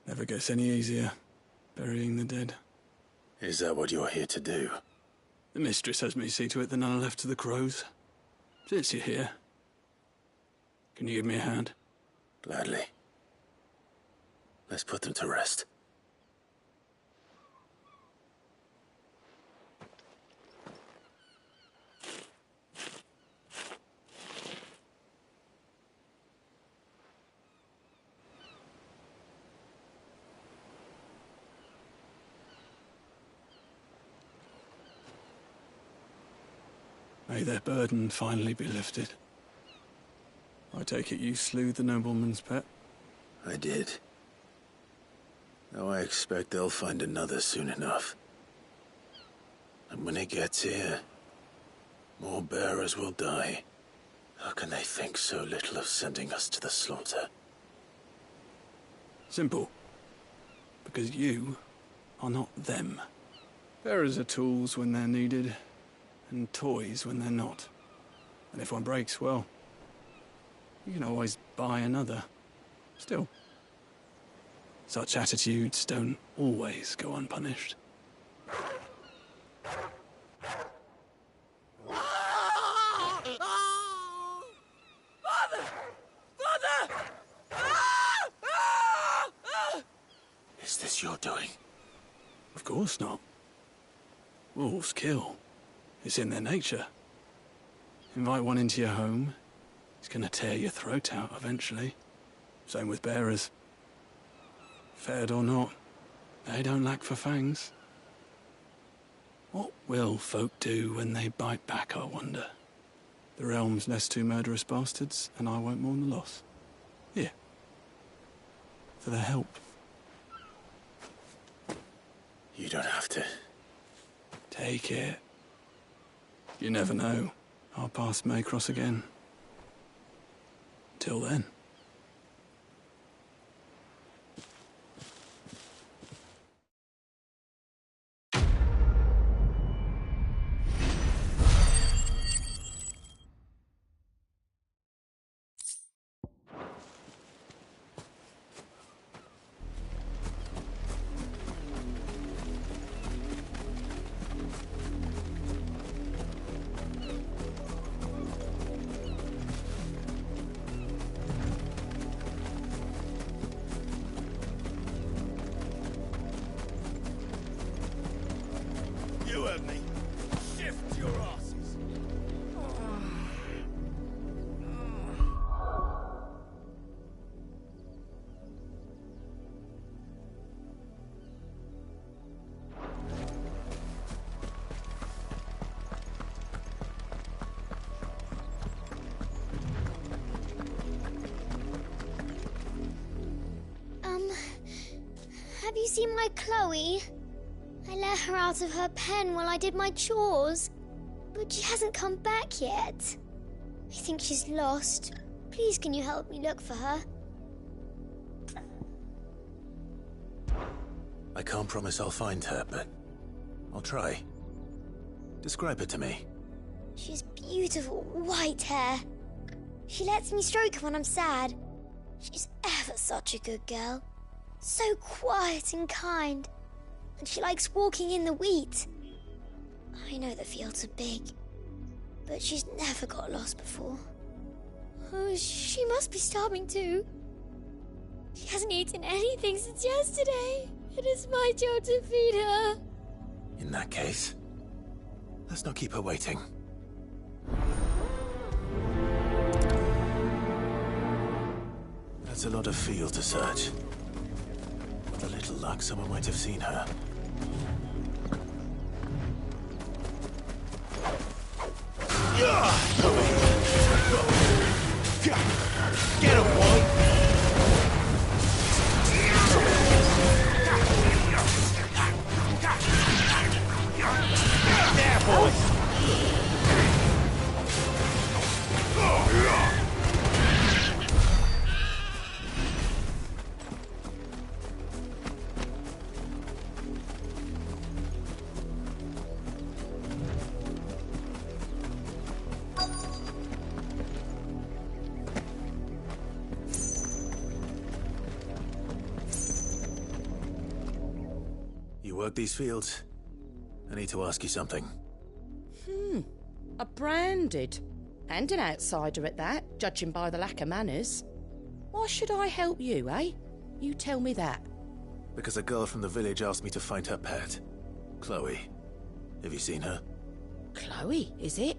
Never gets any easier, burying the dead. Is that what you're here to do? The mistress has me see to it that none are left to the crows. Since you're here, can you give me a hand? Gladly. Let's put them to rest. May their burden finally be lifted. I take it you slew the nobleman's pet? I did. Now I expect they'll find another soon enough. And when it gets here, more bearers will die. How can they think so little of sending us to the slaughter? Simple. Because you are not them. Bearers are tools when they're needed, and toys when they're not. And if one breaks, well, you can always buy another. Still, such attitudes don't always go unpunished. Father! Father! Is this your doing? Of course not. Wolves kill. It's in their nature. Invite one into your home, he's gonna tear your throat out eventually. Same with bearers. Fed or not, they don't lack for fangs. What will folk do when they bite back, I wonder? The realm's less two murderous bastards, and I won't mourn the loss. Here. For their help. You don't have to. Take it. You never know. Our paths may cross again. Till then. You heard me. Shift your asses. Have you seen my Chloe? I let her out of her pen while I did my chores, but she hasn't come back yet. I think she's lost. Please, can you help me look for her? I can't promise I'll find her, but I'll try. Describe her to me. She has beautiful white hair. She lets me stroke her when I'm sad. She's ever such a good girl. So quiet and kind. And she likes walking in the wheat. I know the fields are big, but she's never got lost before. Oh, she must be starving too. She hasn't eaten anything since yesterday. It is my job to feed her. In that case, let's not keep her waiting. That's a lot of field to search. With a little luck, someone might have seen her. Get him, boy! There, boy! work these fields? I need to ask you something. A branded. And an outsider at that, judging by the lack of manners. Why should I help you, eh? You tell me that. Because a girl from the village asked me to find her pet. Chloe. Have you seen her? Chloe, is it?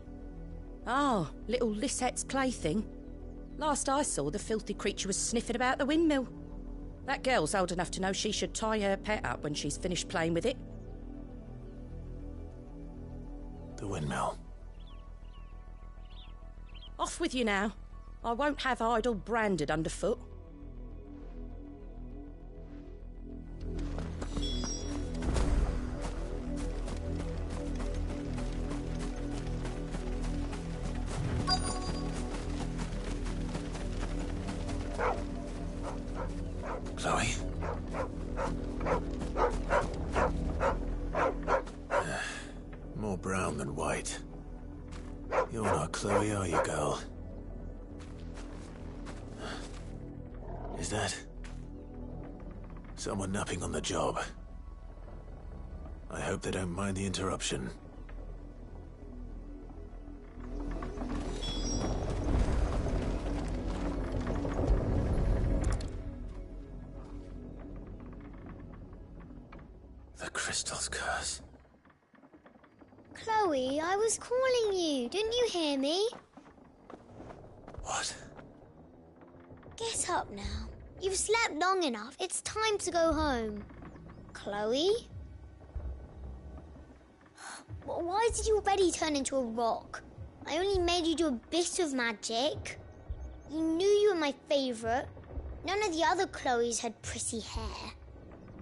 Oh, little Lisette's plaything. Last I saw, the filthy creature was sniffing about the windmill. That girl's old enough to know she should tie her pet up when she's finished playing with it. The windmill. Off with you now. I won't have idle branded underfoot. Chloe? More brown than white. You're not Chloe, are you, girl? Is that someone napping on the job? I hope they don't mind the interruption. The crystal's curse. Chloe, I was calling you. Didn't you hear me? What? Get up now. You've slept long enough. It's time to go home. Chloe? Why did your belly turn into a rock? I only made you do a bit of magic. You knew you were my favourite. None of the other Chloes had pretty hair.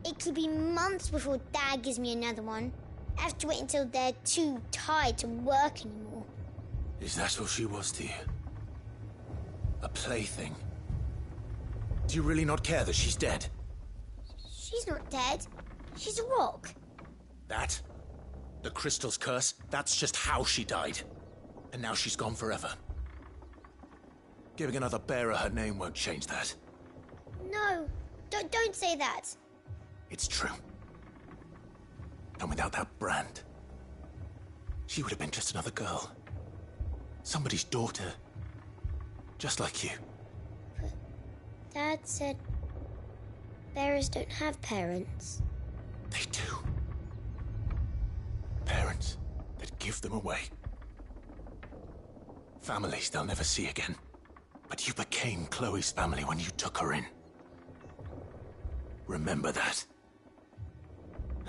It could be months before Dad gives me another one. I have to wait until they're too tired to work anymore. Is that all she was to you? A plaything? Do you really not care that she's dead? She's not dead. She's a rock. That? The crystal's curse? That's just how she died. And now she's gone forever. Giving another bearer her name won't change that. No, don't say that. It's true. And without that brand, she would have been just another girl. Somebody's daughter. Just like you. But Dad said bearers don't have parents. They do. Parents that give them away. Families they'll never see again. But you became Chloe's family when you took her in. Remember that.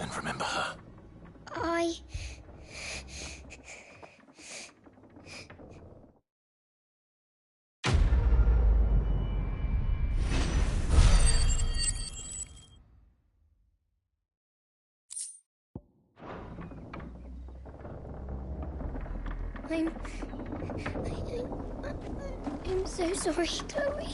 And remember her. I'm so sorry, Chloe.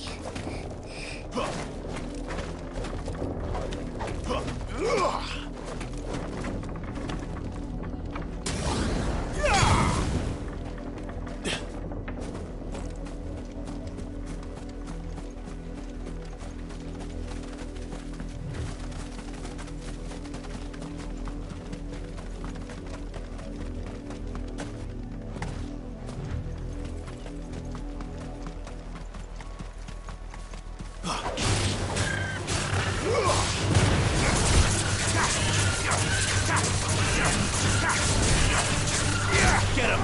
Get him!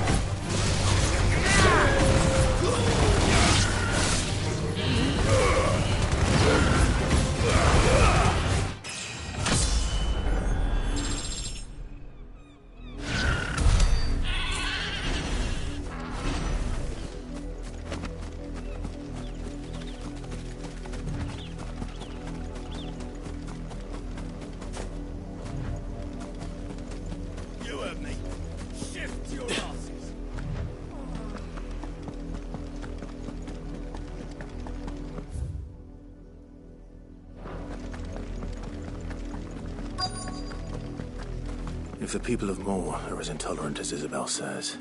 You heard me. Shift your asses. If the people of Moor are as intolerant as Isabel says,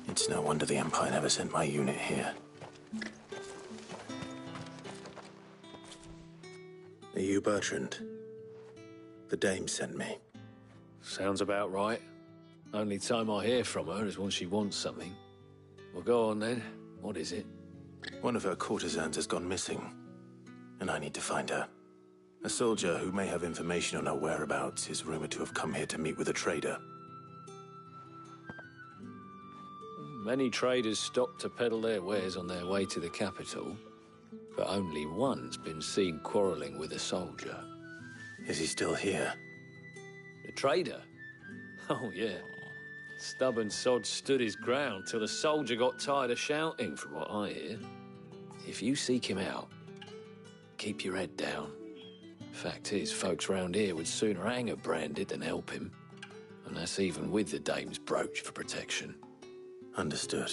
it's no wonder the Empire never sent my unit here. Are you Bertrand? The Dame sent me. Sounds about right. Only time I hear from her is when she wants something. Well, go on then. What is it? One of her courtesans has gone missing, and I need to find her. A soldier who may have information on her whereabouts is rumored to have come here to meet with a trader. Many traders stop to peddle their wares on their way to the capital, but only one's been seen quarrelling with a soldier. Is he still here? The trader? Oh, yeah. Stubborn sod stood his ground till the soldier got tired of shouting, from what I hear. If you seek him out, keep your head down. Fact is, folks round here would sooner hang a Branded than help him. And that's even with the dame's brooch for protection. Understood.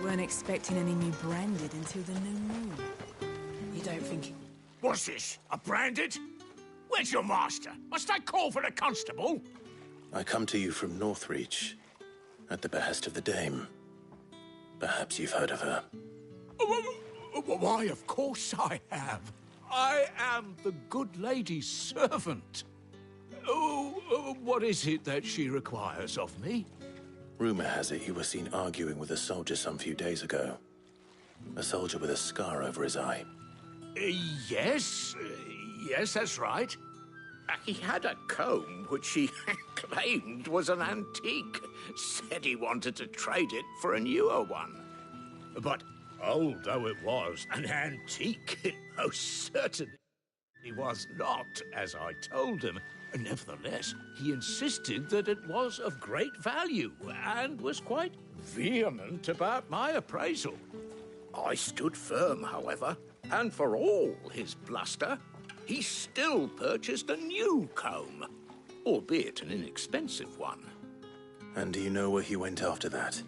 Weren't expecting any new Branded until the new moon. You don't think... What's this? A Branded? Where's your master? Must I call for a constable? I come to you from Northreach, at the behest of the dame. Perhaps you've heard of her. Why, of course I have. I am the good lady's servant. What is it that she requires of me? Rumor has it you were seen arguing with a soldier some few days ago. A soldier with a scar over his eye. Yes, that's right. He had a comb which he claimed was an antique. Said he wanted to trade it for a newer one. But old though it was, an antique it most certainly was not, as I told him. Nevertheless, he insisted that it was of great value and was quite vehement about my appraisal. I stood firm, however, and for all his bluster, he still purchased a new comb, albeit an inexpensive one. And do you know where he went after that?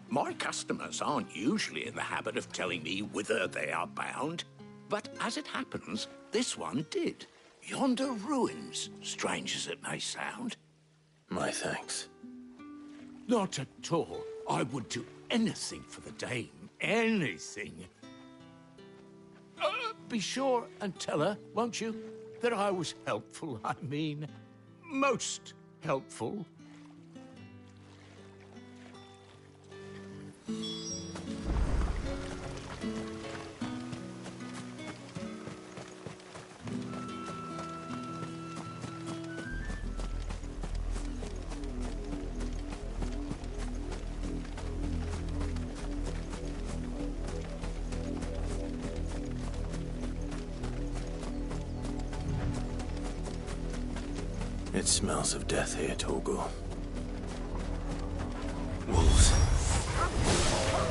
My customers aren't usually in the habit of telling me whither they are bound, but as it happens, this one did. Yonder ruins, strange as it may sound. My thanks. Not at all. I would do anything for the dame. Anything. Be sure and tell her, won't you, that I was helpful. I mean, most helpful. It smells of death here, Torgal. Wolves.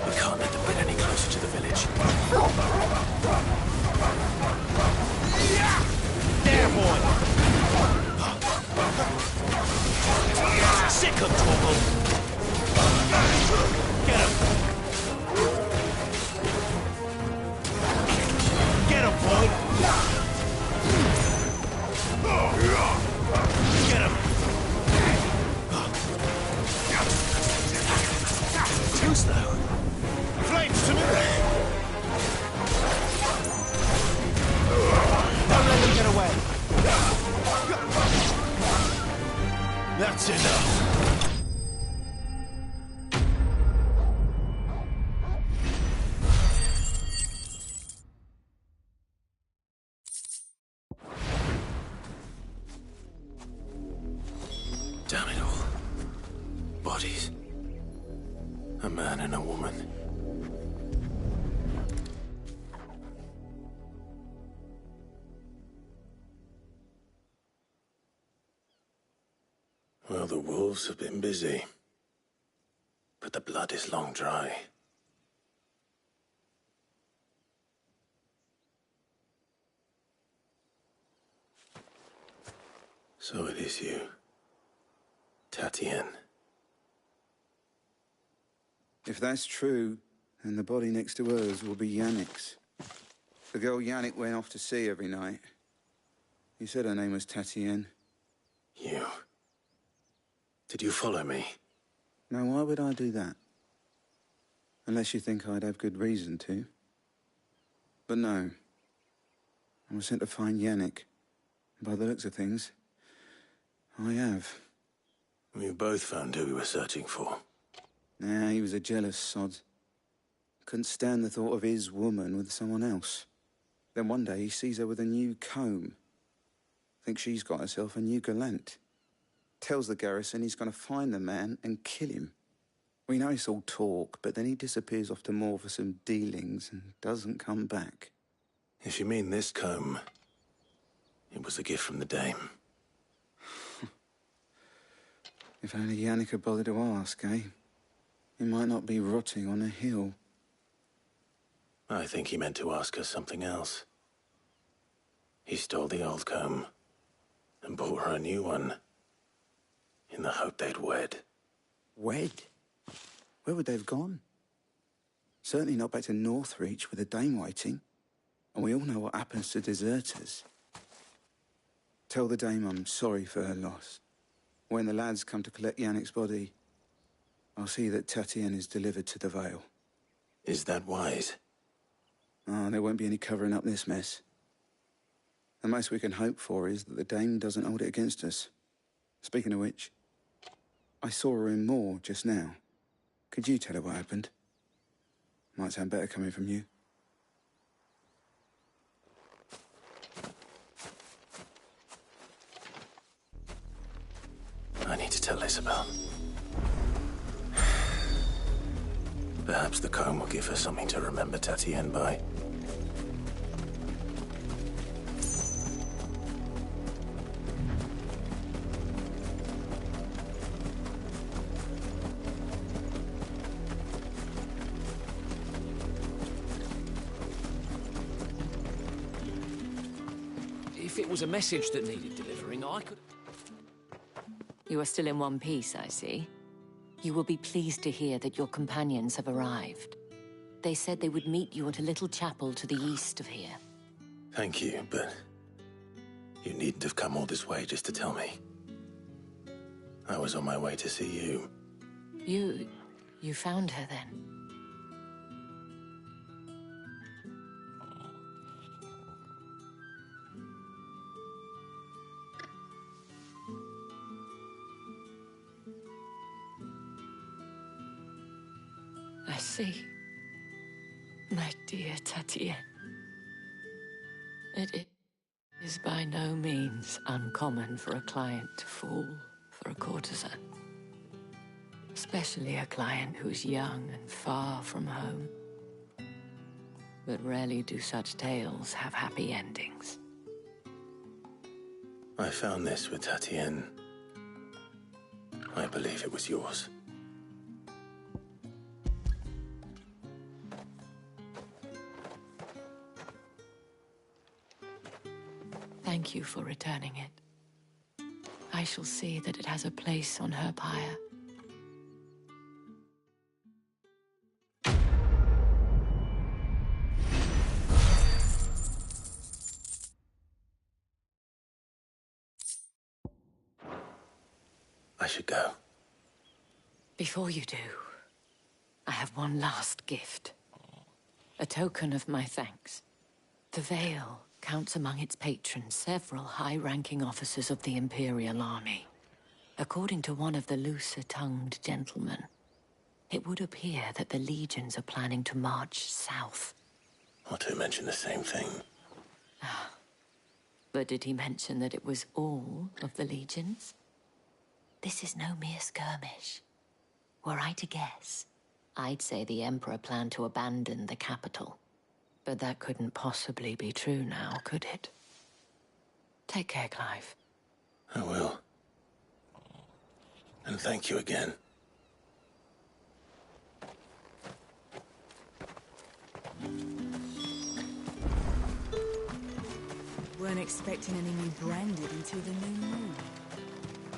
We can't let them get any closer to the village. There, boy! Sick of Torgal! Get him! Get him, boy! Get him! Too slow. Flames to me! Don't let them get away. That's enough. Damn it all. Bodies. A man and a woman. Well, the wolves have been busy. But the blood is long dry. So it is you. Tatien. If that's true, then the body next to hers will be Yannick's. The girl Yannick went off to see every night. He said her name was Tatien. You. Did you follow me? Now, why would I do that? Unless you think I'd have good reason to. But no. I was sent to find Yannick. By the looks of things, I have. We both found who we were searching for. Nah, he was a jealous sod. Couldn't stand the thought of his woman with someone else. Then one day he sees her with a new comb. Thinks she's got herself a new gallant. Tells the garrison he's going to find the man and kill him. We know it's all talk, but then he disappears off to Moor for some dealings and doesn't come back. If you mean this comb, it was a gift from the Dame. If only Yannick had bothered to ask, eh? He might not be rotting on a hill. I think he meant to ask her something else. He stole the old comb and bought her a new one in the hope they'd wed. Wed? Where would they have gone? Certainly not back to Northreach with the Dame waiting. And we all know what happens to deserters. Tell the Dame I'm sorry for her loss. When the lads come to collect Yannick's body, I'll see that Tatienne is delivered to the Vale. Is that wise? Ah, there won't be any covering up this mess. The most we can hope for is that the Dame doesn't hold it against us. Speaking of which, I saw her in Moor just now. Could you tell her what happened? Might sound better coming from you. I need to tell Isabel. Perhaps the comb will give her something to remember Tatienne by. If it was a message that needed delivering, I could... You are still in one piece, I see. You will be pleased to hear that your companions have arrived. They said they would meet you at a little chapel to the east of here. Thank you, but you needn't have come all this way just to tell me. I was on my way to see you. You found her then? I see. My dear Tatienne. It is by no means uncommon for a client to fall for a courtesan. Especially a client who's young and far from home. But rarely do such tales have happy endings. I found this with Tatienne. I believe it was yours. Thank you for returning it. I shall see that it has a place on her pyre. I should go. Before you do, I have one last gift. A token of my thanks. The Vale counts among its patrons several high-ranking officers of the Imperial Army. According to one of the looser-tongued gentlemen, it would appear that the legions are planning to march south. Otto mentioned the same thing. But did he mention that it was all of the legions? This is no mere skirmish. Were I to guess, I'd say the Emperor planned to abandon the capital. But that couldn't possibly be true now, could it? Take care, Clive. I will. And thank you again. Weren't expecting any new branded until the new moon.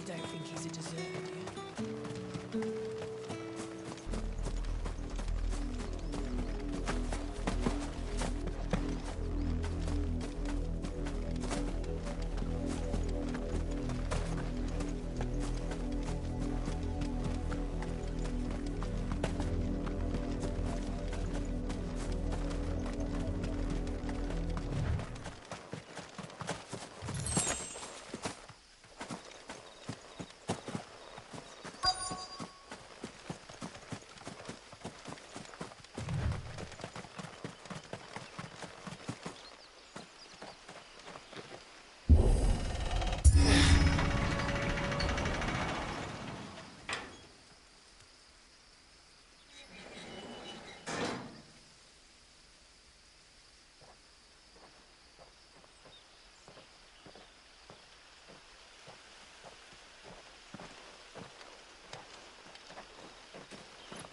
You don't think he's a deserter, do you?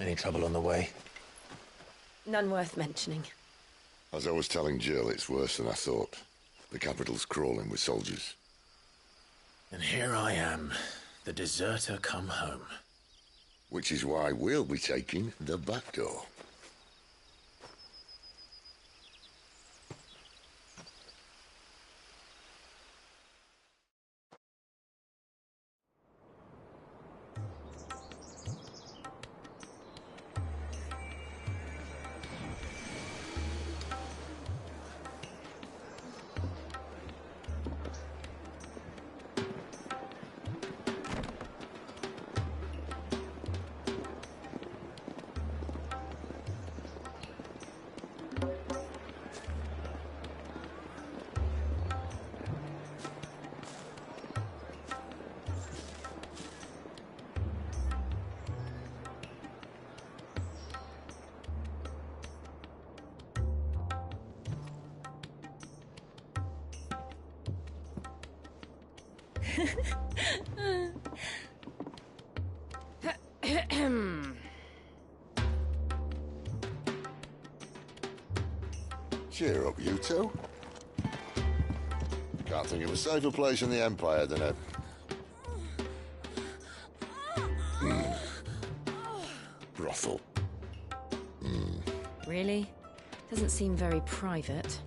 Any trouble on the way? None worth mentioning. As I was telling Jill, it's worse than I thought. The capital's crawling with soldiers. And here I am, the deserter come home. Which is why we'll be taking the back door. Cheer up, you two. Can't think of a safer place in the Empire than a... brothel. Really? Doesn't seem very private.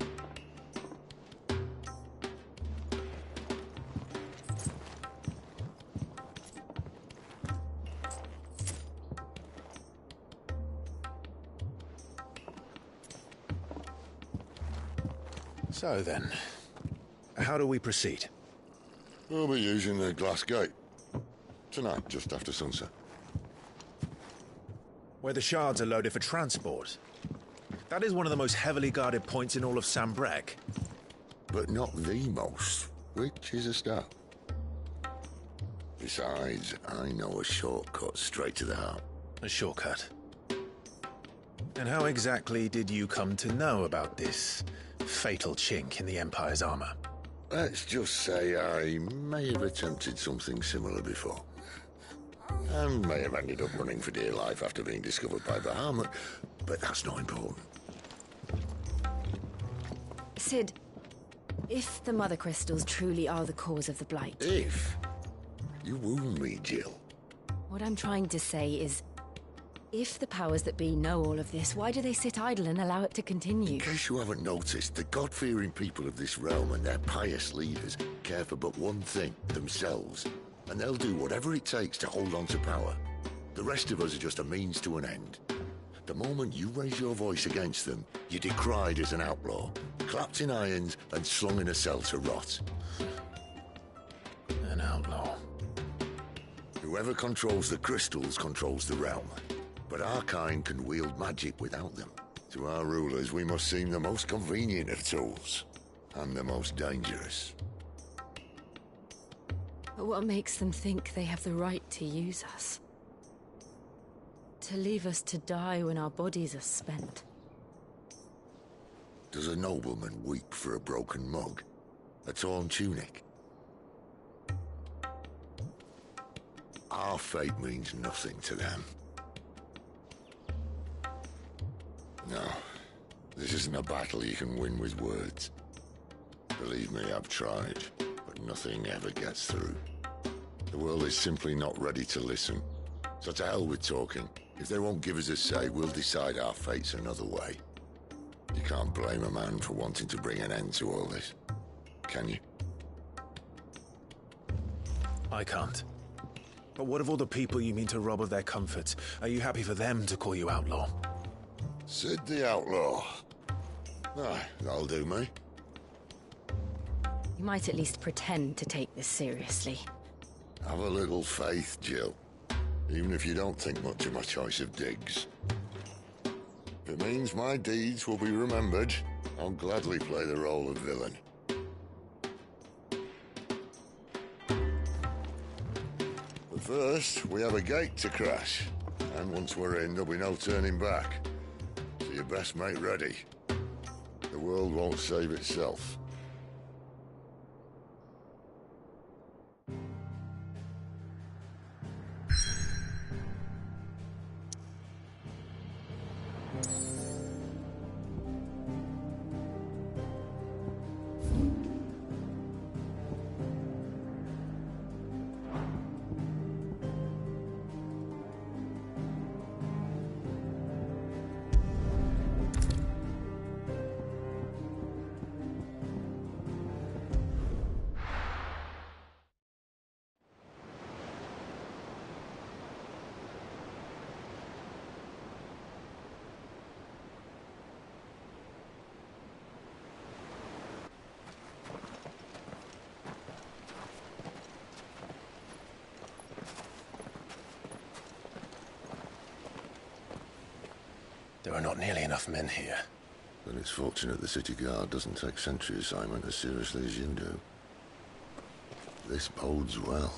So then, how do we proceed? We'll be using the glass gate. Tonight, just after sunset. Where the shards are loaded for transport. That is one of the most heavily guarded points in all of Sambrek. But not the most, which is a start. Besides, I know a shortcut straight to the heart. A shortcut? And how exactly did you come to know about this fatal chink in the Empire's armor? Let's just say I may have attempted something similar before. And may have ended up running for dear life after being discovered by Bahamut, but that's not important. Sid, if the Mother Crystals truly are the cause of the Blight... If? You wound me, Jill. What I'm trying to say is, if the powers that be know all of this, why do they sit idle and allow it to continue? In case you haven't noticed, the God-fearing people of this realm and their pious leaders care for but one thing, themselves. And they'll do whatever it takes to hold on to power. The rest of us are just a means to an end. The moment you raise your voice against them, you're decried as an outlaw, clapped in irons and slung in a cell to rot. An outlaw. Whoever controls the crystals controls the realm. But our kind can wield magic without them. To our rulers, we must seem the most convenient of tools. And the most dangerous. But what makes them think they have the right to use us? To leave us to die when our bodies are spent? Does a nobleman weep for a broken mug? A torn tunic? Our fate means nothing to them. No, this isn't a battle you can win with words. Believe me, I've tried, but nothing ever gets through. The world is simply not ready to listen. So to hell with talking. If they won't give us a say, we'll decide our fates another way. You can't blame a man for wanting to bring an end to all this, can you? I can't. But what of all the people you mean to rob of their comforts? Are you happy for them to call you outlaw? Sid the Outlaw. Aye, that'll do me. You might at least pretend to take this seriously. Have a little faith, Jill. Even if you don't think much of my choice of digs. If it means my deeds will be remembered, I'll gladly play the role of villain. But first, we have a gate to crash. And once we're in, there'll be no turning back. So you best make ready. The world won't save itself. There are not nearly enough men here. Then it's fortunate the city guard doesn't take sentry assignment as seriously as you do. This bodes well.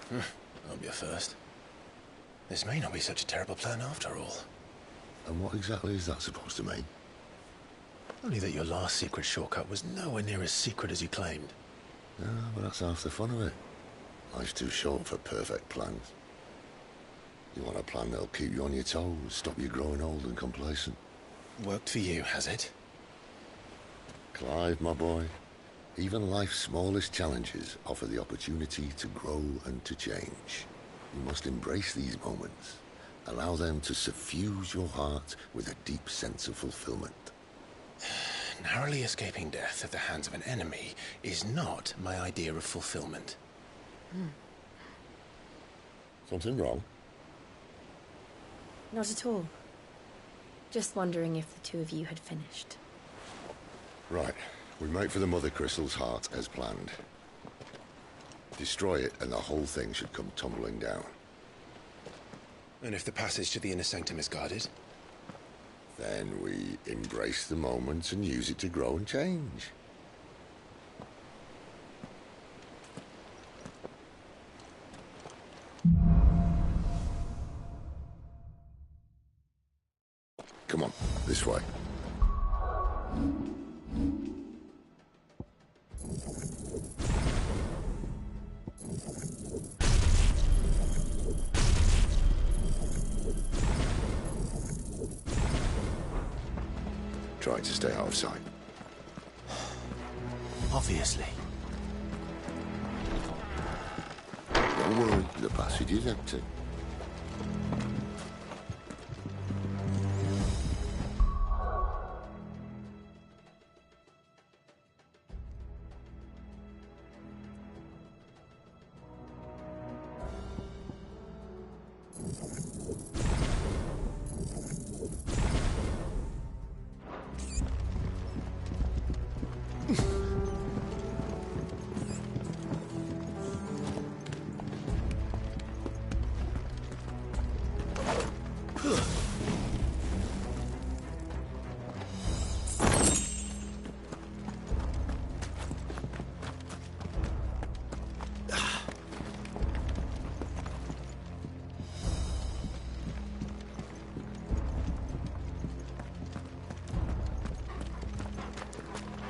That'll be a first. This may not be such a terrible plan after all. And what exactly is that supposed to mean? Only that your last secret shortcut was nowhere near as secret as you claimed. Yeah, but that's half the fun of it. Life's too short for perfect plans. You want a plan that'll keep you on your toes, stop you growing old and complacent. Worked for you, has it? Clive, my boy, even life's smallest challenges offer the opportunity to grow and to change. You must embrace these moments. Allow them to suffuse your heart with a deep sense of fulfillment. Narrowly escaping death at the hands of an enemy is not my idea of fulfillment. Something wrong? Not at all. Just wondering if the two of you had finished. Right. We make for the Mother Crystal's heart as planned. Destroy it and the whole thing should come tumbling down. And if the passage to the inner sanctum is guarded? Then we embrace the moment and use it to grow and change. Come on, this way. Try to stay out of sight. Obviously. Don't worry, the passage is empty.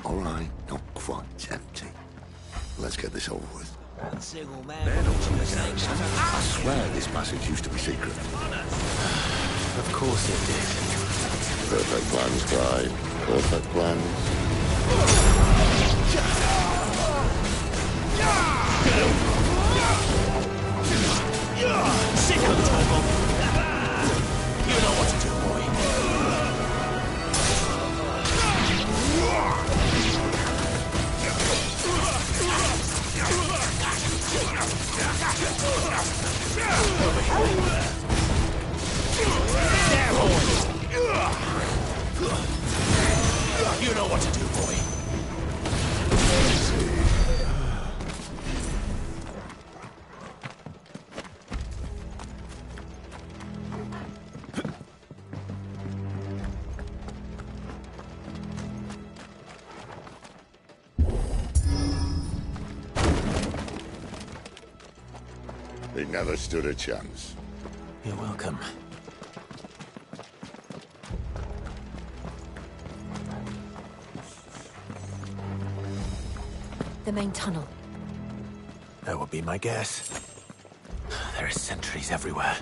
All right, not quite empty. Let's get this over with. I swear this passage used to be secret. Of course it did. Perfect plans, Clive. Perfect plans. Sick of trouble. You know what to do, boy. Over here. There, boy. You know what to do, boy. He never stood a chance. You're welcome. The main tunnel. That would be my guess. There are sentries everywhere.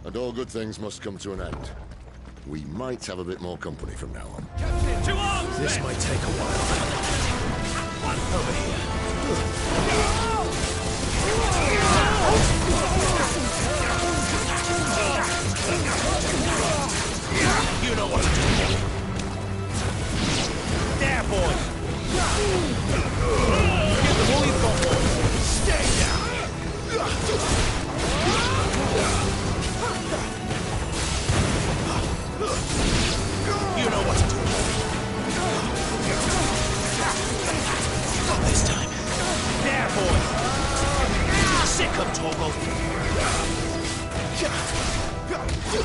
And all good things must come to an end. We might have a bit more company from now on. Captain, to arms! This might take a while. Over here. You know what to do. Get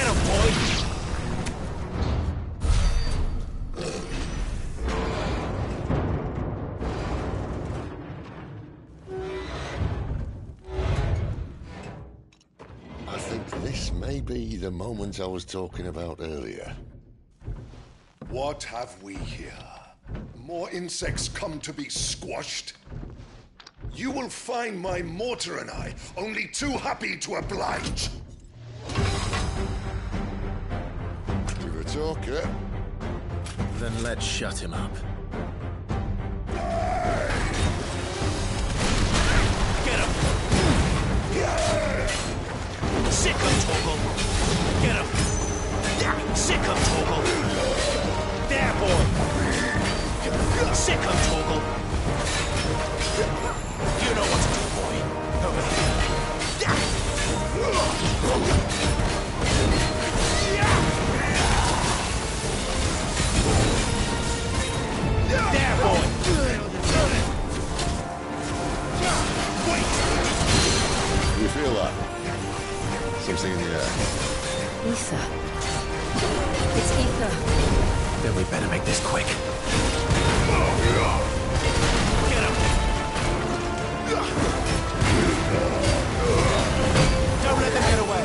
him, boy! I think this may be the moment I was talking about earlier. What have we here? More insects come to be squashed? You will find my mortar and I only too happy to oblige. You're a talker. Then let's shut him up. Get him! Sick him, Torgal! Get him! Sick him, Torgal! There, boy! Sick him, Torgal! You know what to do, boy. Over here. There, boy! Wait! You feel that? Something in the air. Ether. It's ether. Then we better make this quick. Get him! Don't let them get away!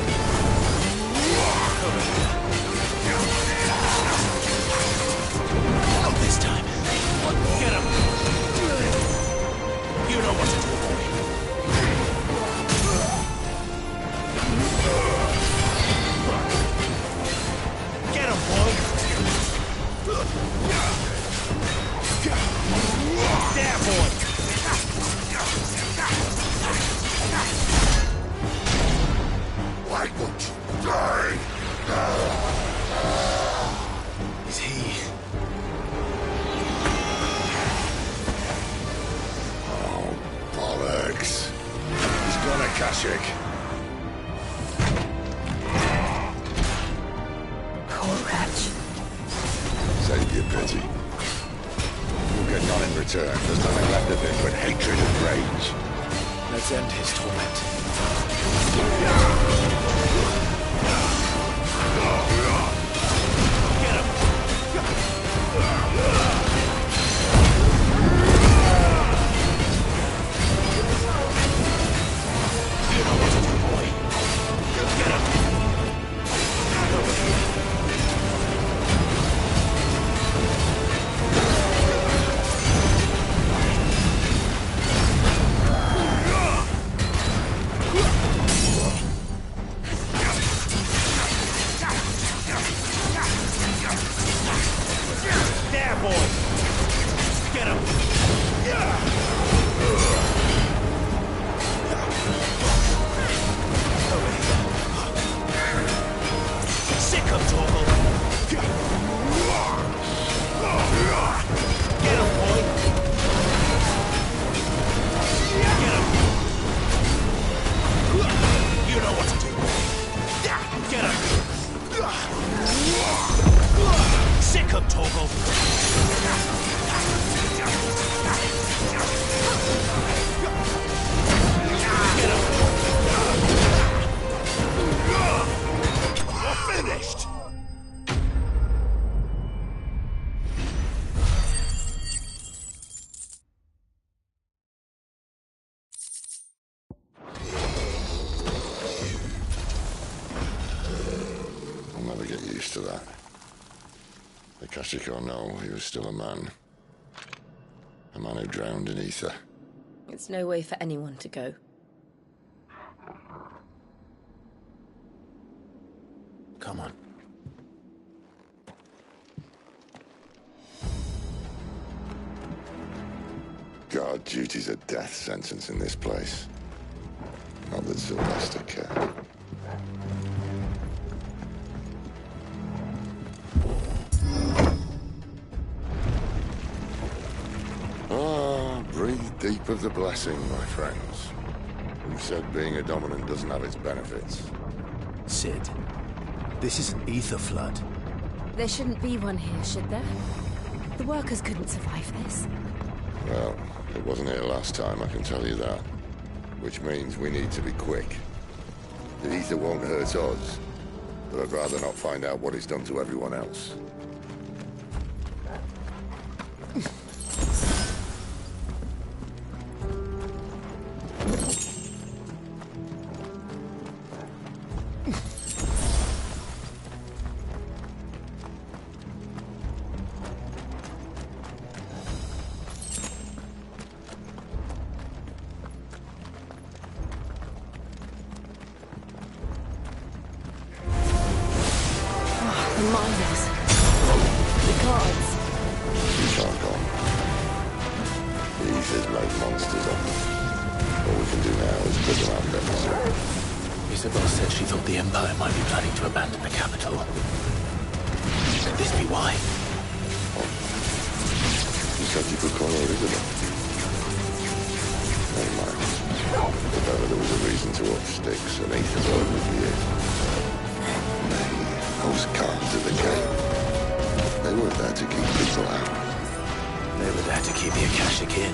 Not this time. Get him! You know what to do, boy. Get him, boy! There, boy! Why won't you die? Is he... Oh, bollocks. He's gone Akashic. Poor wretch. Save your pity. You'll get none in return. There's nothing left of him but hatred and rage. Let's end his torment. Get him! You know what to do, boy. Get him! There, boy! Get him! Sick him, Torgal! Get him, boy! Get him! You know what to do, boy. Get him! Sick him, Torgal! Get him! You're finished! I'll never get used to that. Akashic or no, he was still a man. A man who drowned in ether. It's no way for anyone to go. Come on. Guard duty's a death sentence in this place. Not that Sylvester cared. Breathe deep of the blessing, my friends. Who said being a dominant doesn't have its benefits? Sid, this is an ether flood. There shouldn't be one here, should there? The workers couldn't survive this. Well, it wasn't here last time, I can tell you that. Which means we need to be quick. The ether won't hurt us, but I'd rather not find out what it's done to everyone else. The miners. The guards. You can't go. The ether's made monsters of them. All we can do now is put them out of their misery. Isabel said she thought the Empire might be planning to abandon the capital. Could this be why? You said you could call her Isabel. Never mind. If ever there was a reason to up sticks, an ether bird would be it. Those cards at the gate. They weren't there to keep people out. They were there to keep the Akashic in.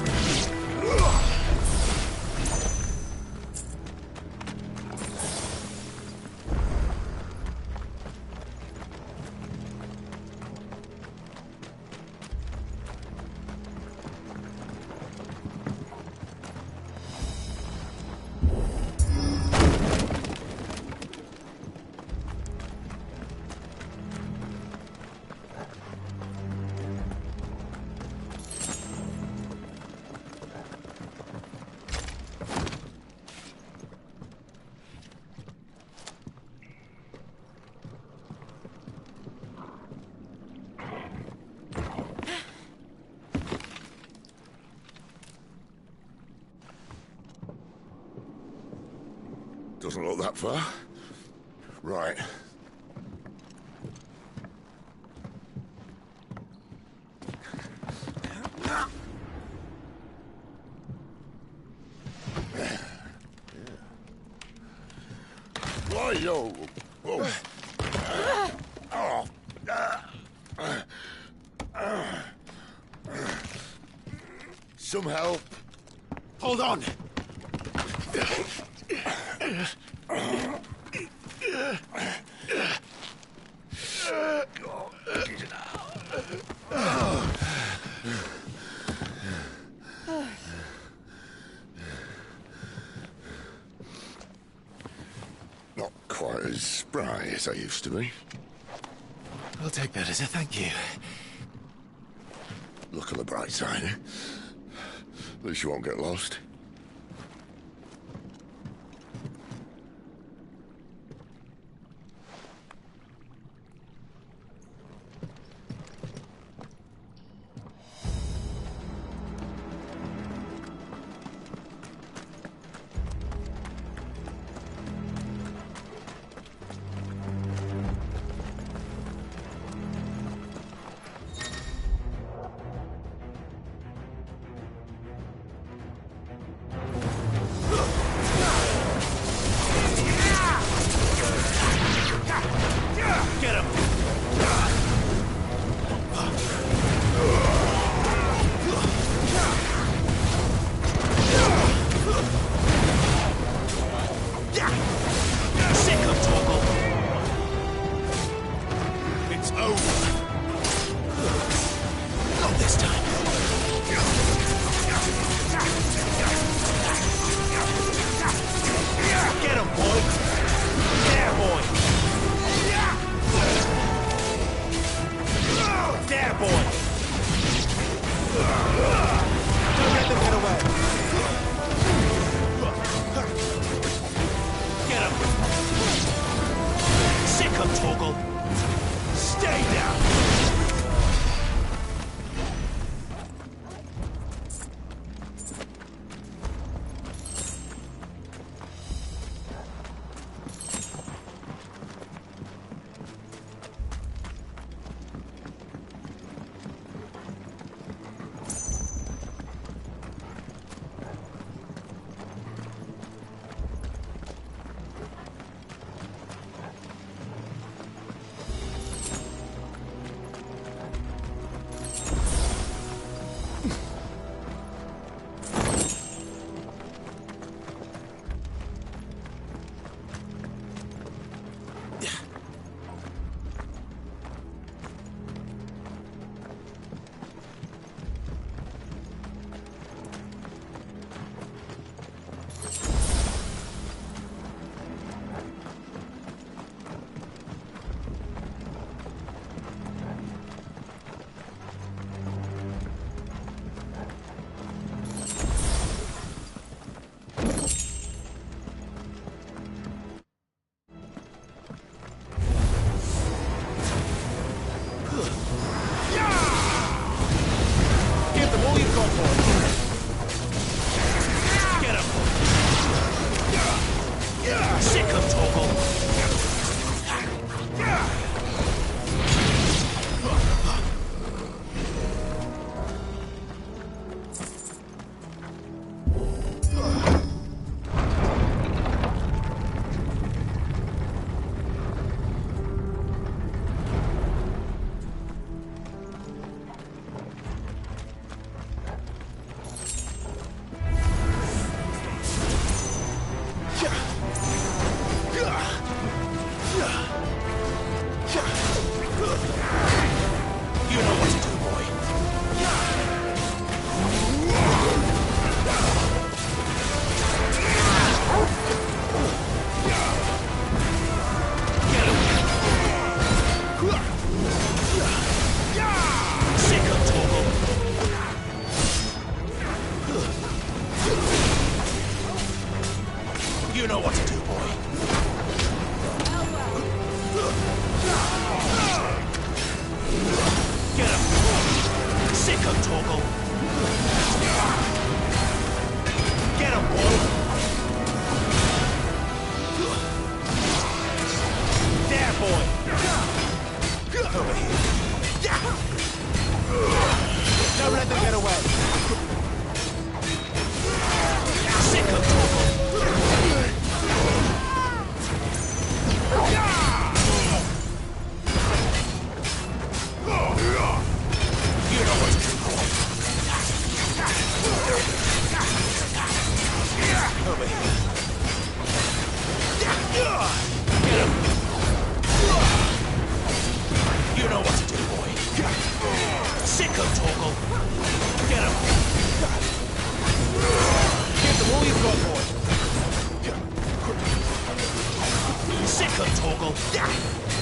Doesn't look that far. Right. Why, yo? Whoa. Some help. Hold on! Not quite as spry as I used to be. I'll take that as a thank you. Look on the bright side, eh? At least you won't get lost.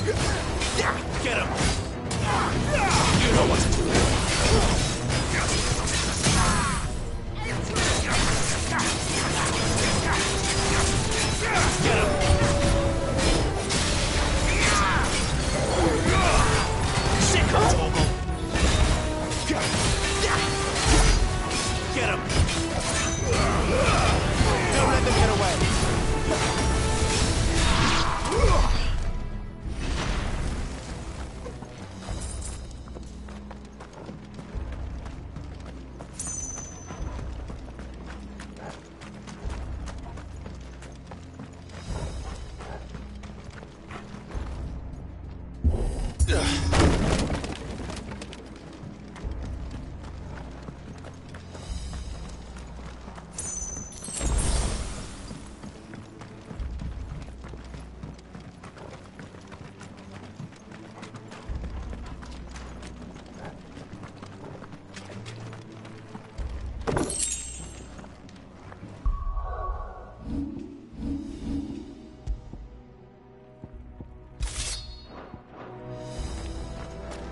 Get him! You know what to do. Get him! Sick of Torgal! Get him! Don't let them get away!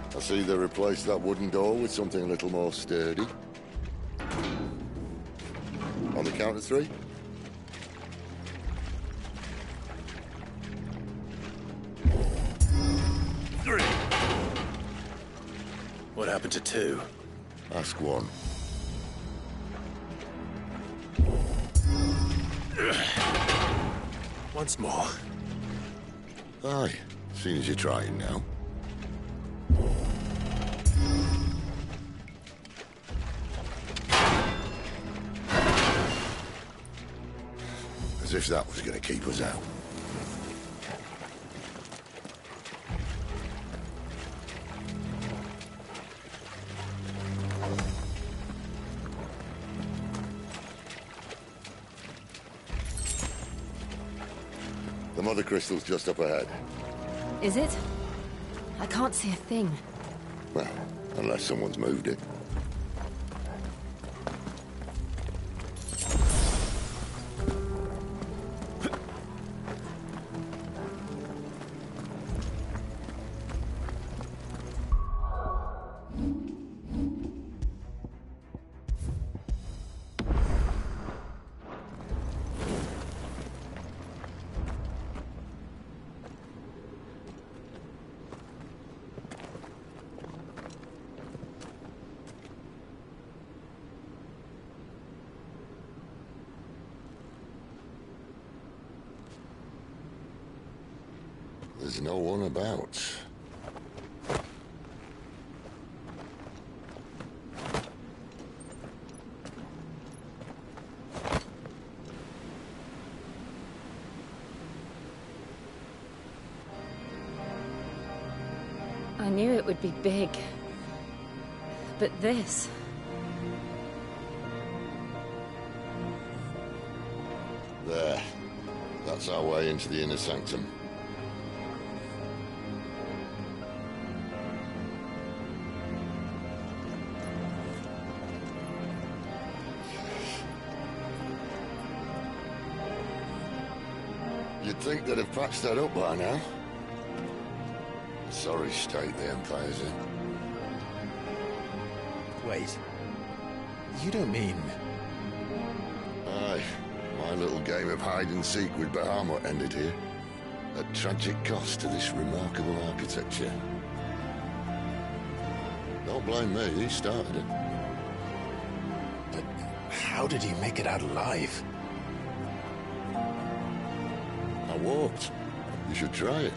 I see they replaced that wooden door with something a little more sturdy. On the count of 3? What happened to 2? Ask 1. Once more. Aye, seeing as you're trying now. As if that was going to keep us out. The mother crystal's just up ahead. Is it? I can't see a thing. Well, unless someone's moved it. There's no one about. I knew it would be big. But this... There. That's our way into the inner sanctum. You'd think they'd have patched that up by now. Sorry state the Empire's in. Wait. You don't mean... Aye. My little game of hide-and-seek with Bahamut ended here. At tragic cost to this remarkable architecture. Don't blame me, he started it. But how did he make it out alive? I walked. You should try it.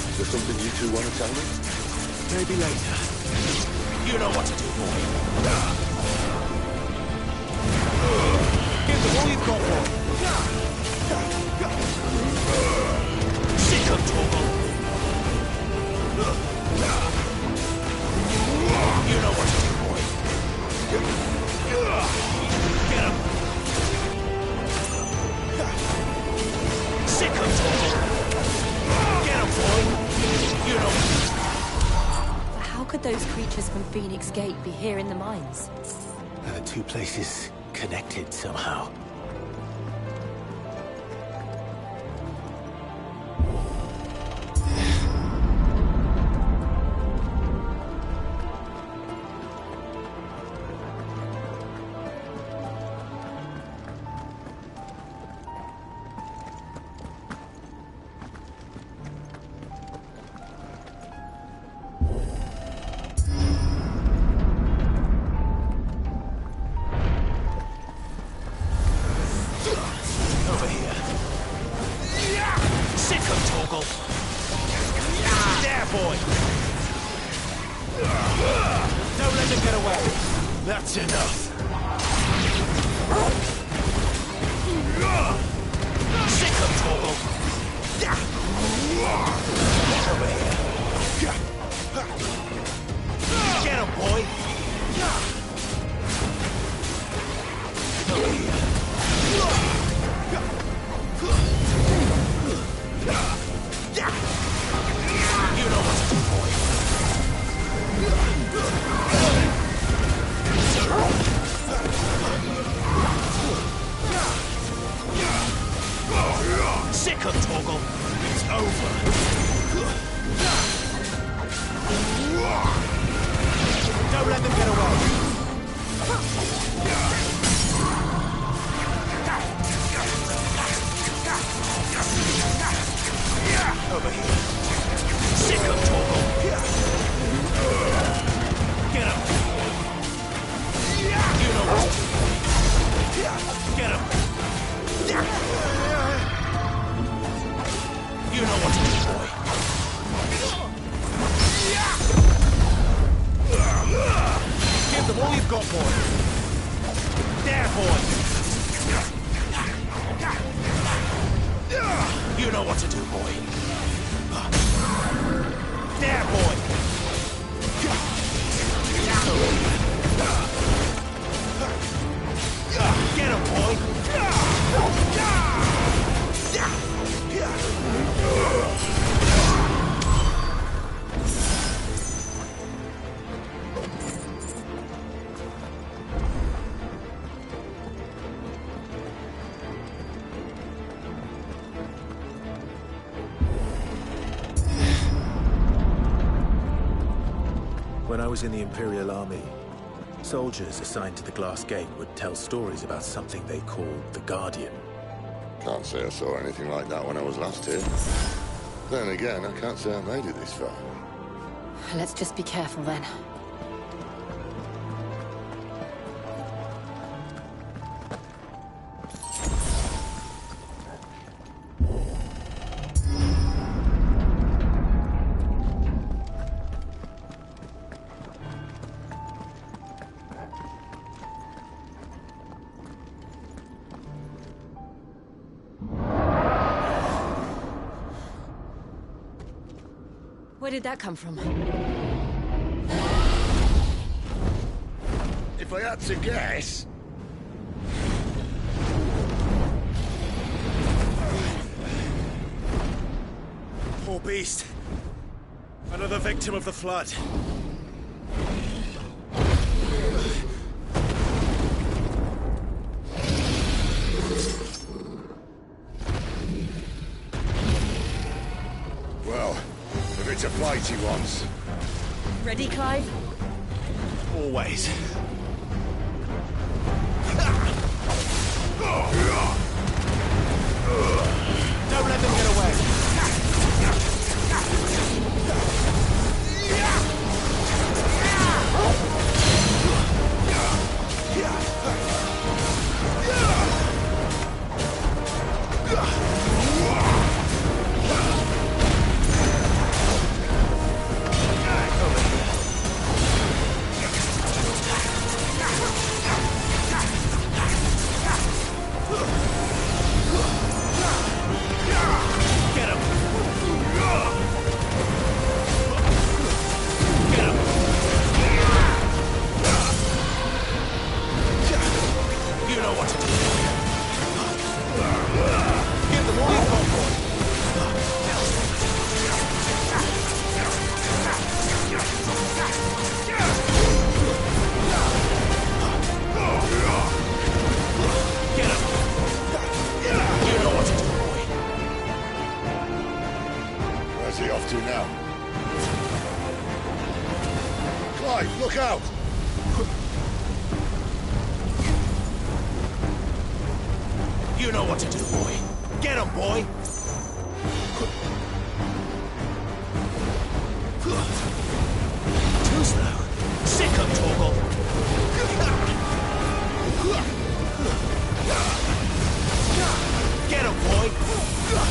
Is there something you two want to tell me? Maybe later. You know what to do, boy. Give them all you've got, boy. Sick of Torgal. You know what to do, boy. Get him. those creatures from Phoenix Gate be here in the mines? Are the two places connected somehow? That's enough. Sick of trouble. Over here. Get him, boy. Over here. You know what to do, boy. Sick of Torgal. It's over. Don't let them get away. Over here. Sick of Torgal. Get him. You know what to do. Get him. You know what to do, boy. Give them all you've got, boy. There, boy. You know what to do, boy. There, boy. Get him, boy. When I was in the Imperial Army, soldiers assigned to the Glass Gate would tell stories about something they called the Guardian. Can't say I saw anything like that when I was last here. Then again, I can't say I made it this far. Let's just be careful then. Where did that come from? If I had to guess... Poor beast. Another victim of the flood. Well, if it's a fight he wants. Ready, Clive? Always. Don't let them get away. to now. Clive, look out! You know what to do, boy. Get him, boy! Too slow. Sick him, Torgal! Get him, boy!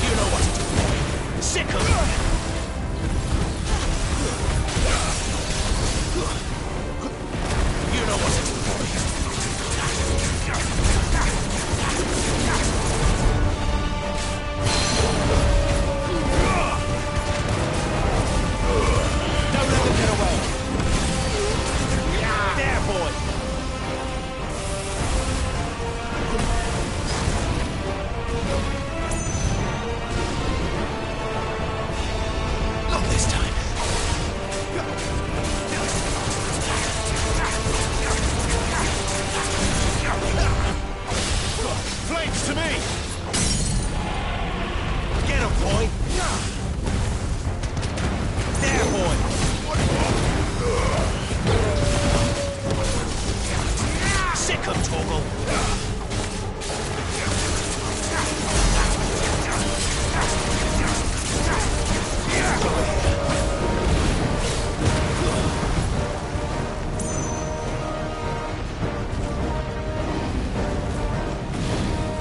You know what to do, boy. Sick him! You know what to do, boy. Don't let them get away. There, boy. Not this time. Flames to me! Get him, boy! There, boy! Sick him, Torgal!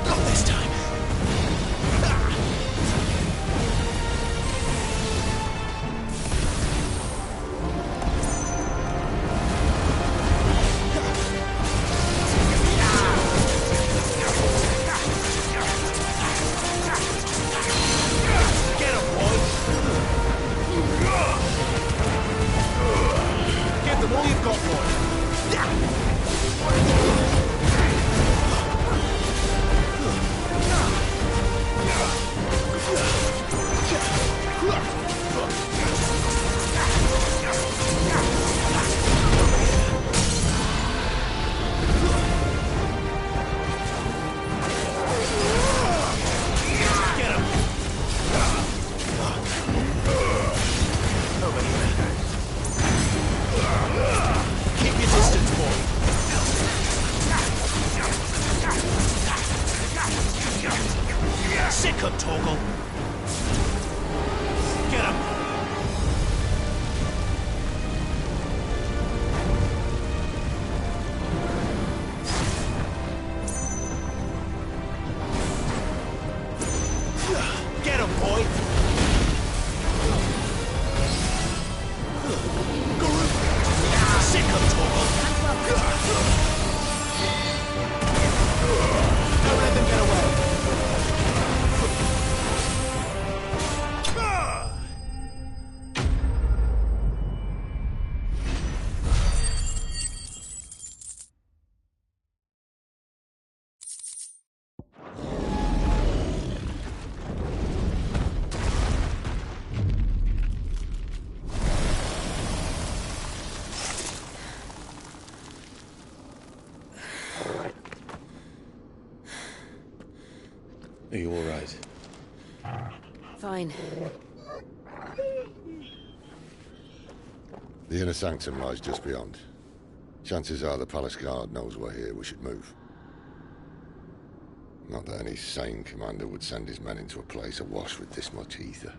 Not this time. Get him, boy! Give them all you've got, boy! Get him! Over here. Keep your distance, boy. Sick him, Torgal. Get him. Get him, boy. Sick him, Torgal. Don't let them get away. Are you all right? Fine. The inner sanctum lies just beyond. Chances are the palace guard knows we're here. We should move. Not that any sane commander would send his men into a place awash with this much ether.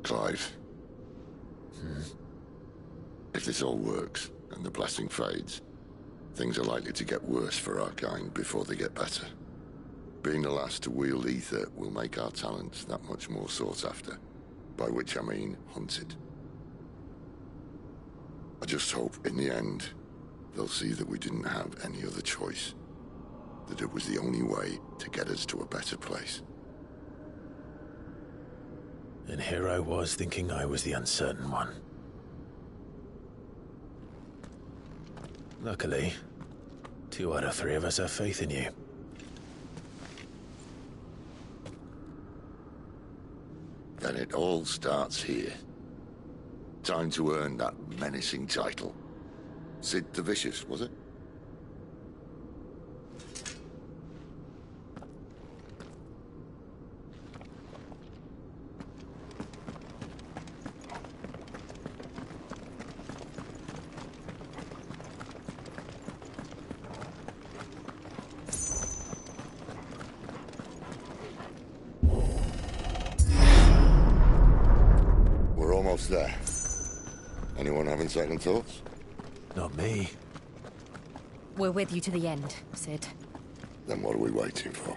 Clive. If this all works, and the blessing fades, things are likely to get worse for our kind before they get better. Being the last to wield ether will make our talents that much more sought after, by which I mean hunted. I just hope, in the end, they'll see that we didn't have any other choice, that it was the only way to get us to a better place. And here I was thinking I was the uncertain one. Luckily, 2 out of 3 of us have faith in you. Then it all starts here. Time to earn that menacing title. Sid the Vicious, was it? What's there? Anyone having second thoughts? Not me. We're with you to the end, Sid. Then what are we waiting for?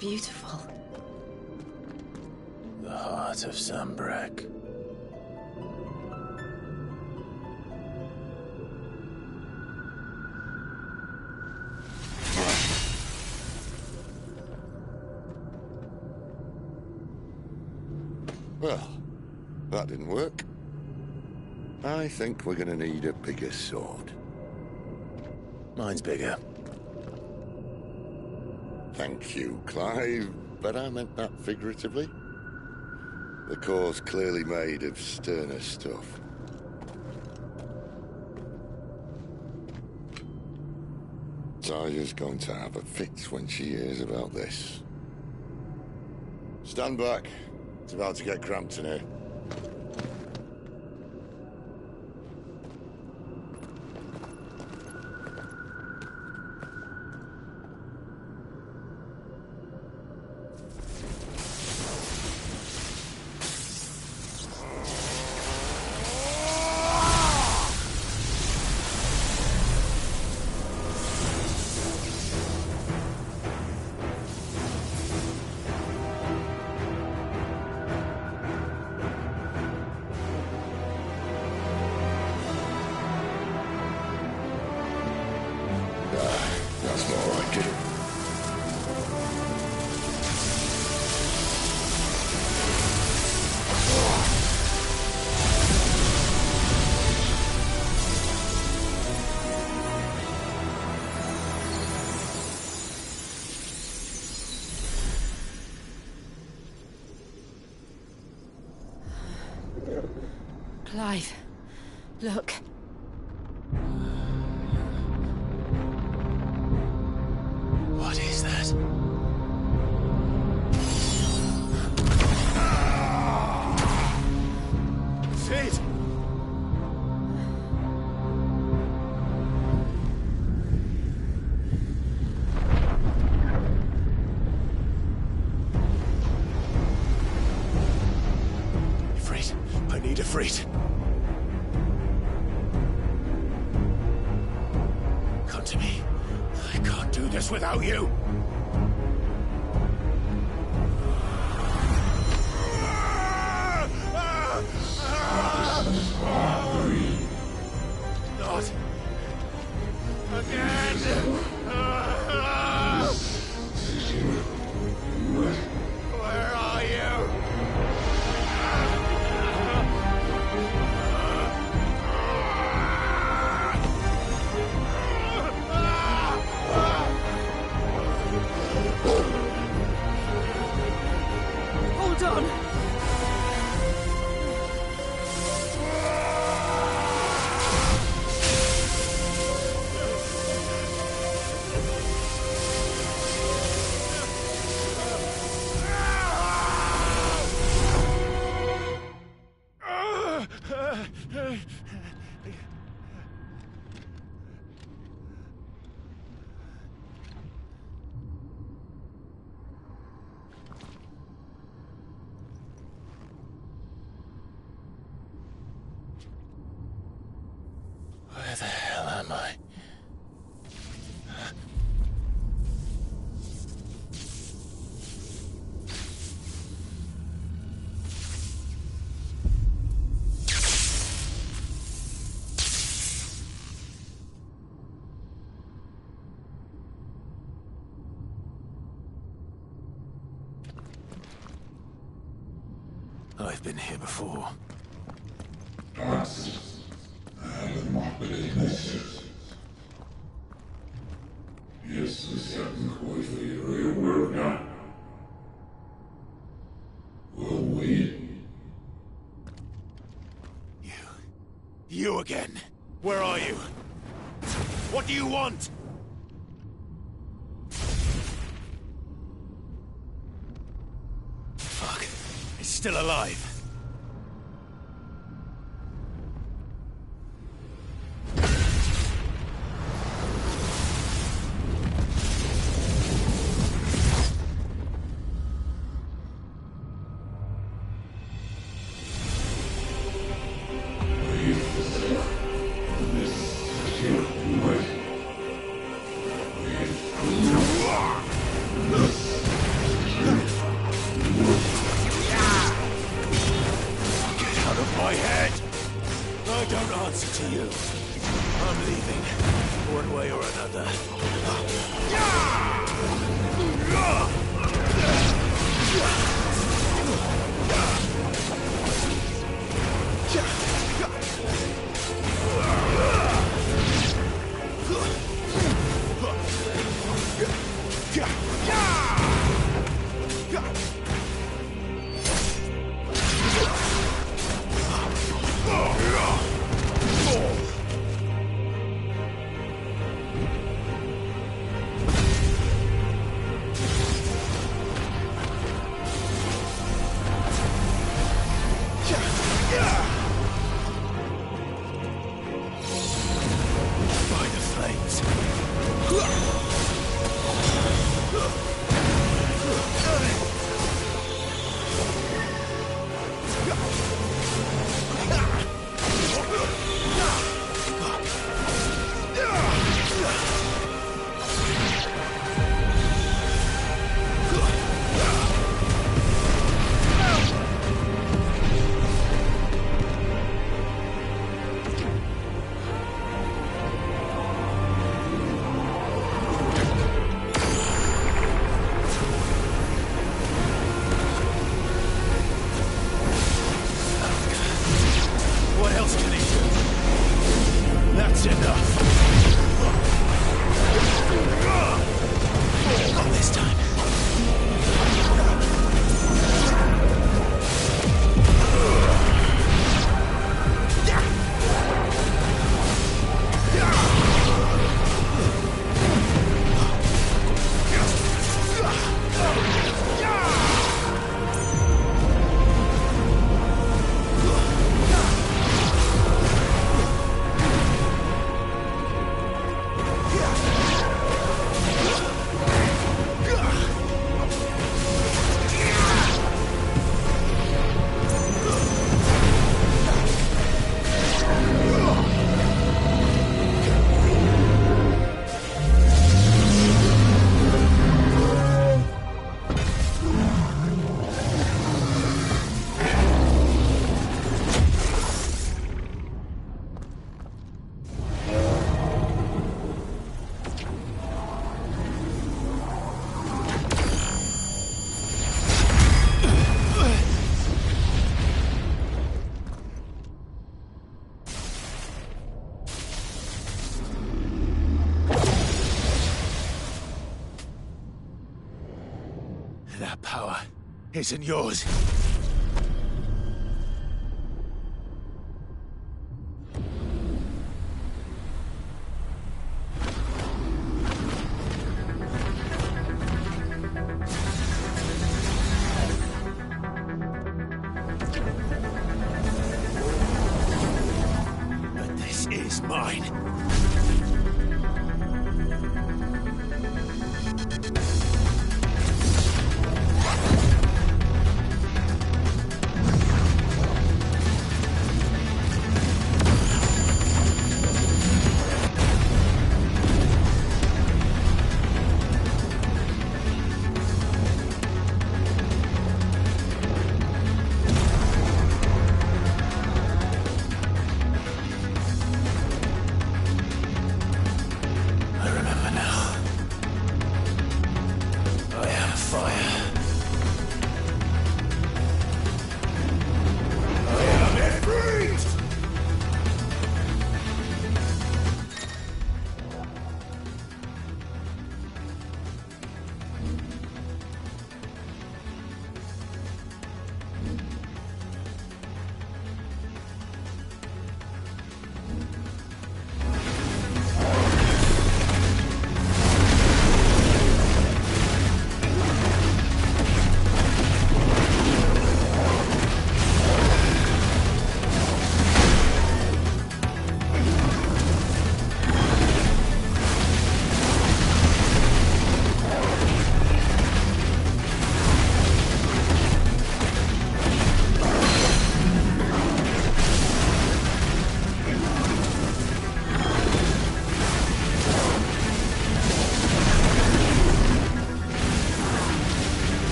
Beautiful. The heart of Sambrek. Well, that didn't work. I think we're gonna need a bigger sword. Mine's bigger. Thank you, Clive, but I meant that figuratively. The core's clearly made of sterner stuff. Taya's going to have a fit when she hears about this. Stand back. It's about to get cramped in here. That's more like it. Clive, look. What is that? Sid! Ifrit, I need Ifrit. Come to me. I can't do this without you. Not again. Where are you? Hold on! I've been here before. You again. Where are you? What do you want? Fuck. It's still alive. That power isn't yours. But this is mine.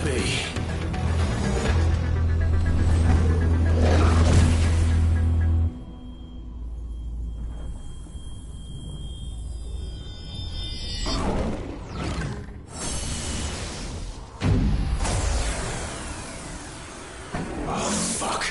be. Oh, fuck.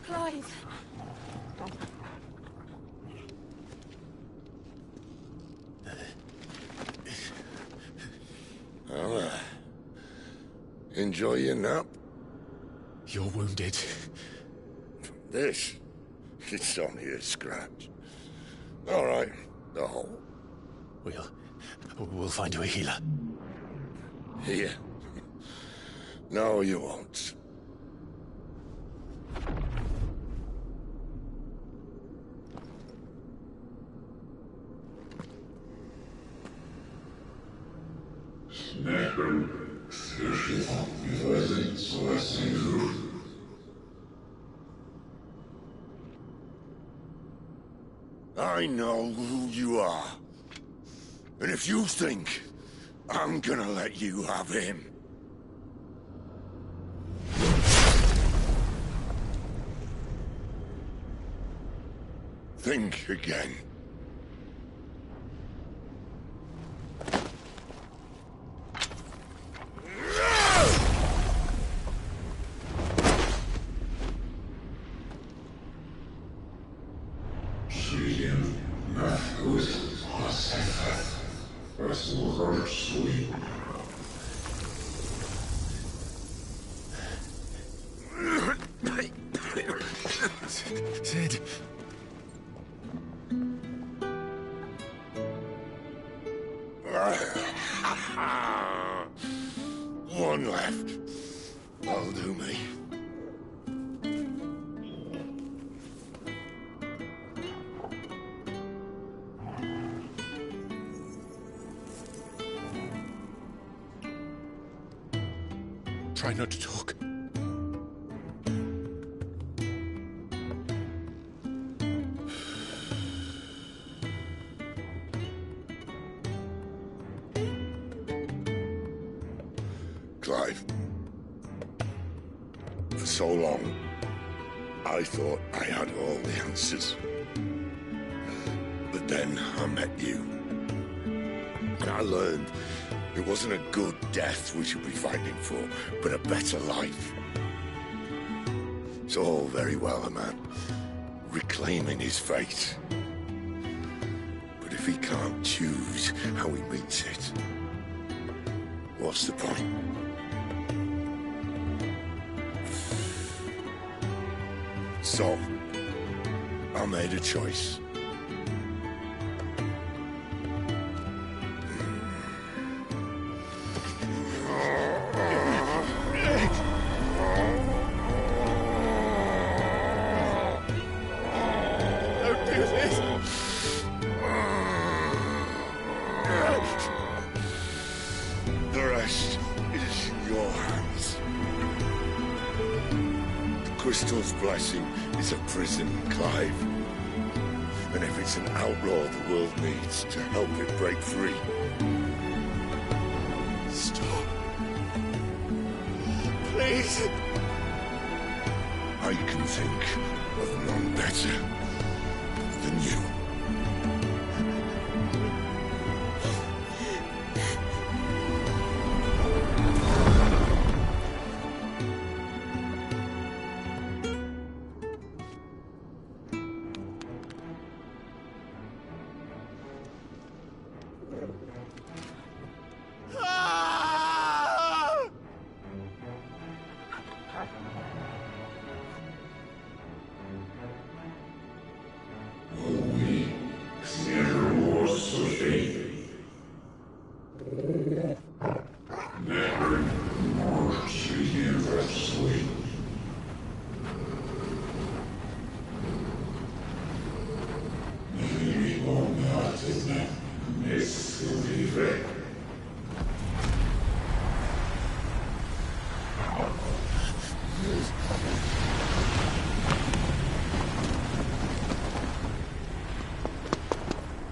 Clive. Well, enjoy your nap. You're wounded. This? It's only a scratch. All right. Oh. We'll find you a healer. Here? No, you won't. I know who you are. And if you think I'm gonna let you have him... think again. Sid. One left. That'll do me. Try not to talk. Clive. For so long, I thought I had all the answers. But then I met you. And I learned it wasn't a good death we should be fighting for, but a better life. It's all very well a man reclaiming his fate. But if he can't choose how he meets it, what's the point? So, I made a choice. Don't do this! The rest is in your hands. The Crystal's blessing is a prison, Clive. And if it's an outlaw the world needs to help it break free... Stop. Please. I can think of none better than you.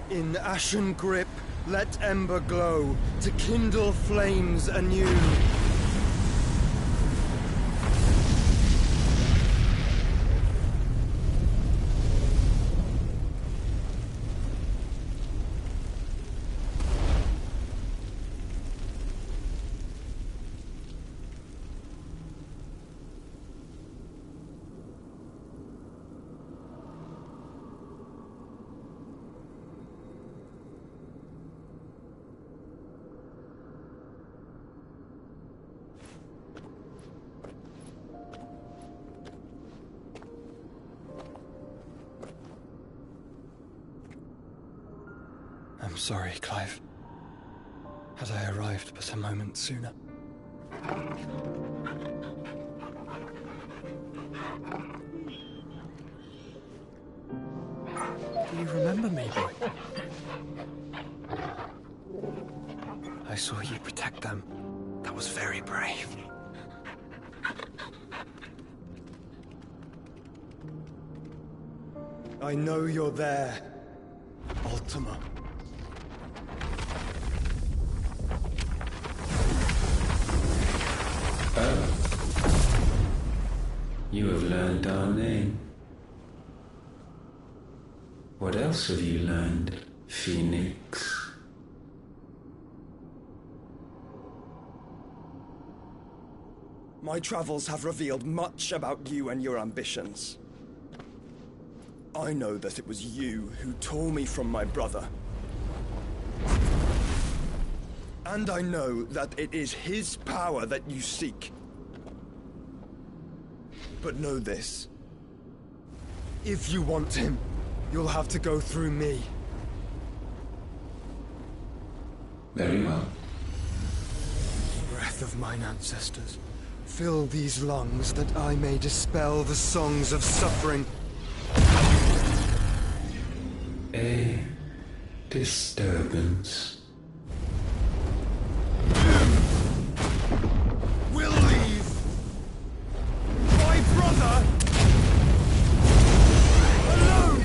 In ashen grip, let ember glow, to kindle flames anew. sorry, Clive. Had I arrived but a moment sooner. Do you remember me, boy? I saw you protect them. That was very brave. I know you're there, Ultima. Oh. You have learned our name. What else have you learned, Phoenix? My travels have revealed much about you and your ambitions. I know that it was you who tore me from my brother. And I know that it is his power that you seek. But know this. If you want him, you'll have to go through me. Very well. Breath of mine ancestors, fill these lungs that I may dispel the songs of suffering. A disturbance. We'll leave! My brother! Alone!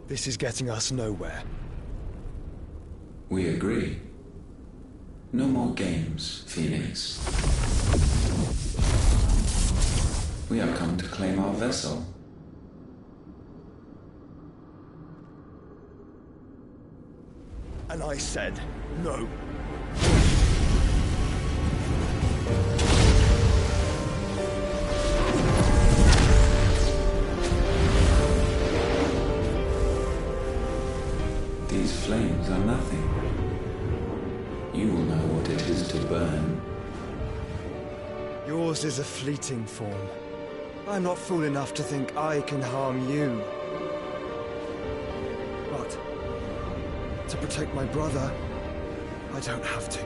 This is getting us nowhere. We agree. No more games, Phoenix. We have come to claim our vessel. And I said no. These flames are nothing. You will know what it is to burn. Yours is a fleeting form. I'm not fool enough to think I can harm you. But to protect my brother, I don't have to.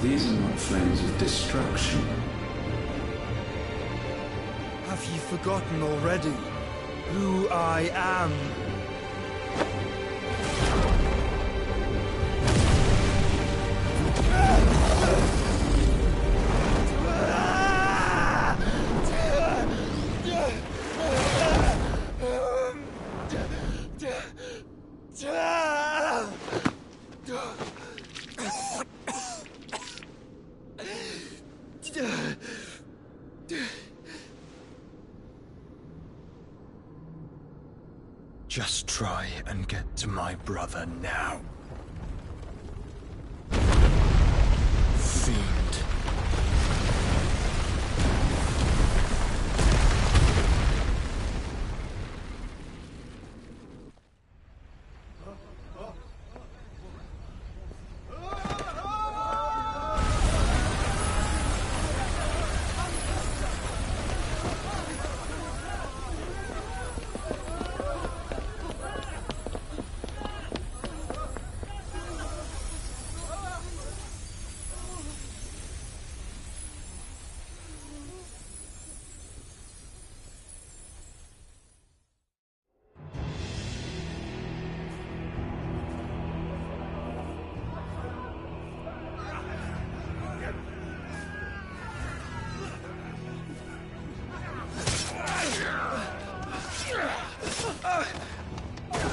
These are not flames of destruction. Have you forgotten already who I am? Just try and get to my brother now. Fiend.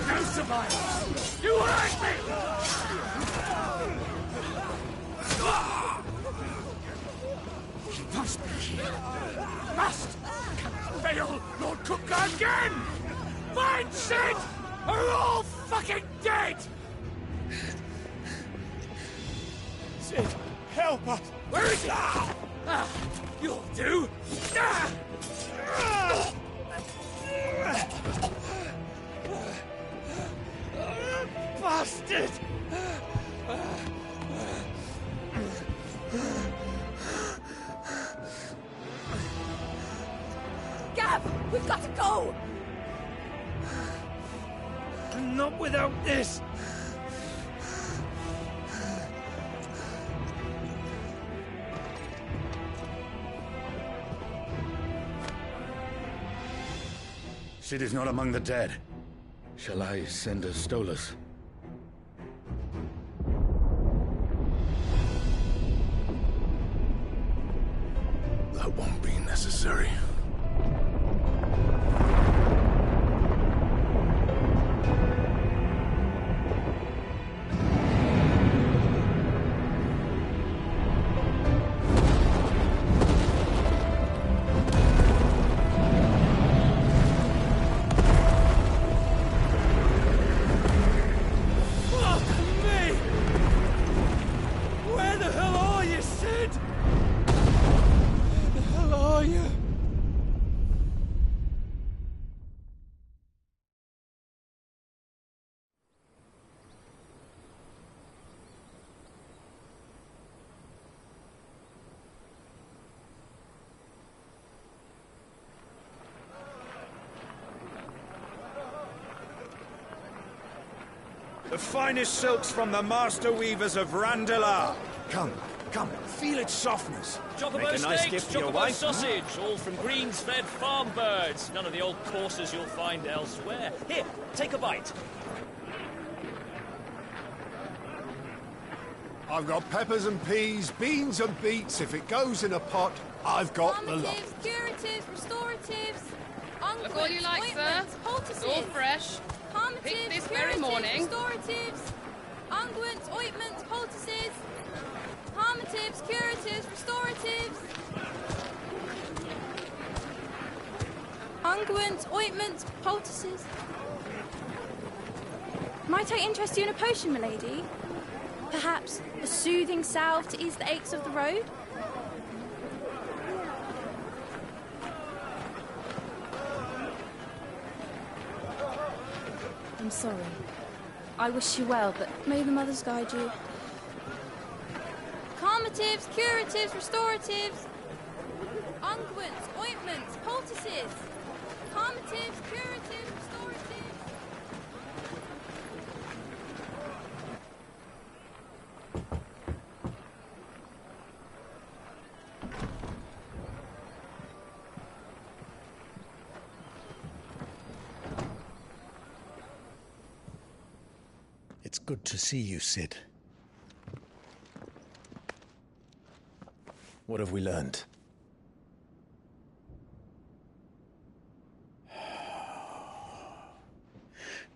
No survivors! You hurt me! must be here. Must! Cannot fail Lord Cookgar again! Find Sid! Or we're all fucking dead! Sid, help us! Where is he? You'll do! Bastard! Gav, we've got to go! Not without this! Sid is not among the dead. Shall I send a Stolas? That won't be necessary. The finest silks from the master weavers of Randalar. Come, come, feel its softness. Chocobo Make a nice steaks, gift for your chocobo wife. sausage, all from greens-fed farm birds. None of the old courses you'll find elsewhere. Here, take a bite. I've got peppers and peas, beans and beets. If it goes in a pot, I've got the lot. Calmatives, curatives, restoratives, unguents, Look all you like, sir. ointments, poultices. All fresh. Calmatives, Picked this curatives, very morning. restoratives, unguents, ointments, poultices. Calmatives, curatives, restoratives. Unguents, ointments, poultices. Might I interest you in a potion, milady? Perhaps a soothing salve to ease the aches of the road? I'm sorry. I wish you well, but may the mothers guide you. Calmatives, curatives, restoratives. Unguents, ointments, poultices. Calmatives, curatives, restoratives. It's good to see you, Sid. What have we learned?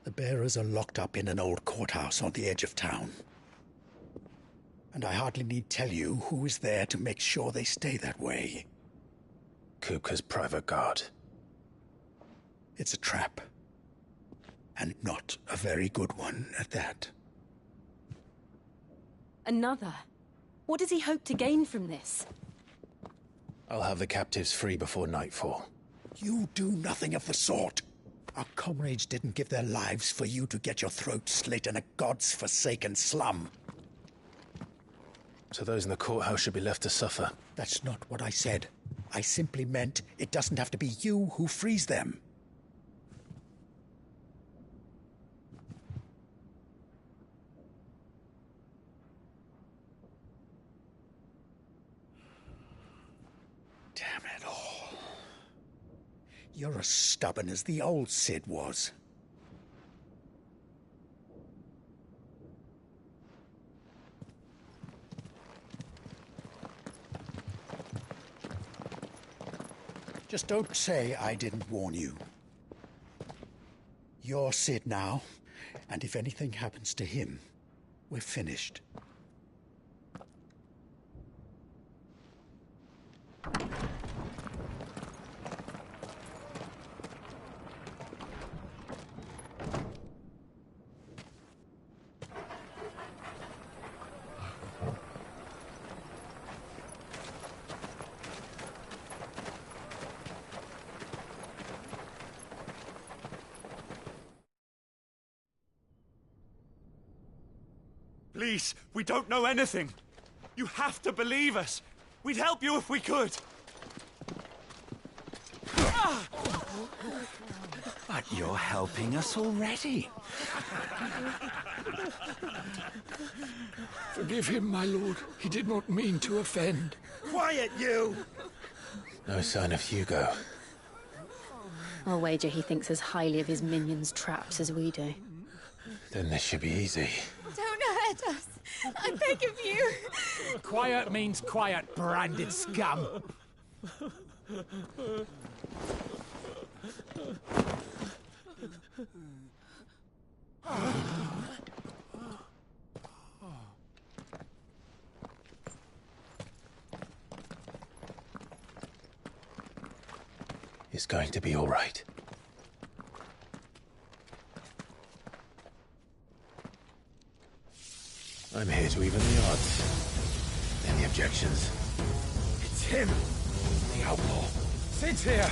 The bearers are locked up in an old courthouse on the edge of town. And I hardly need tell you who is there to make sure they stay that way. Kupka's private guard. It's a trap. And not a very good one at that. Another? What does he hope to gain from this? I'll have the captives free before nightfall. You do nothing of the sort. Our comrades didn't give their lives for you to get your throat slit in a god's forsaken slum. So those in the courthouse should be left to suffer. That's not what I said. I simply meant it doesn't have to be you who frees them. Damn it all. You're as stubborn as the old Sid was. Just don't say I didn't warn you. You're Sid now, and if anything happens to him, we're finished. Please, we don't know anything. You have to believe us. We'd help you if we could. But you're helping us already. Forgive him, my lord. He did not mean to offend. Quiet, you! No sign of Hugo. I'll wager he thinks as highly of his minions' traps as we do. Then this should be easy. Don't hurt us. I beg of you. Quiet means quiet, branded scum. It's going to be all right. I'm here to even the odds. Any objections? It's him, the outlaw. Sid's here.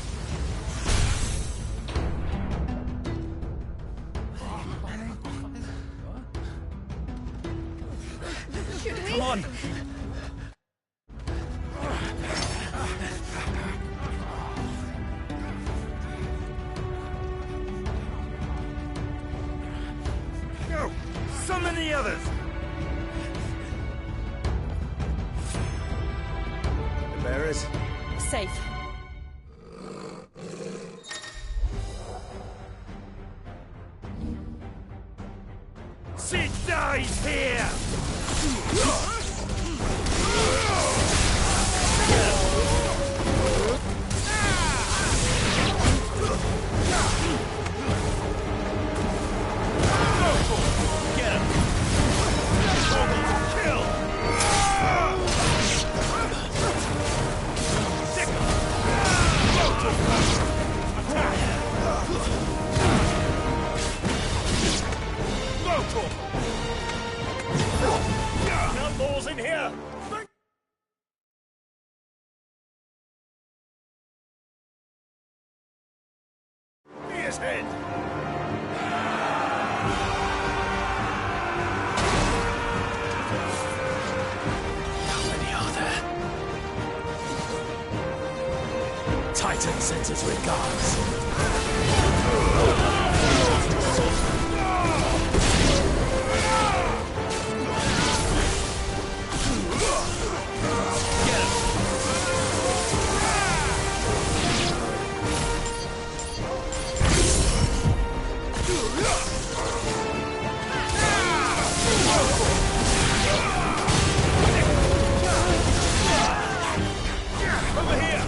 Should we? Come on. Go! Summon the others! The bearers? Safe. Sid dies here! Numbers in here! His head! How many are there? Titan sends his regards. Over here!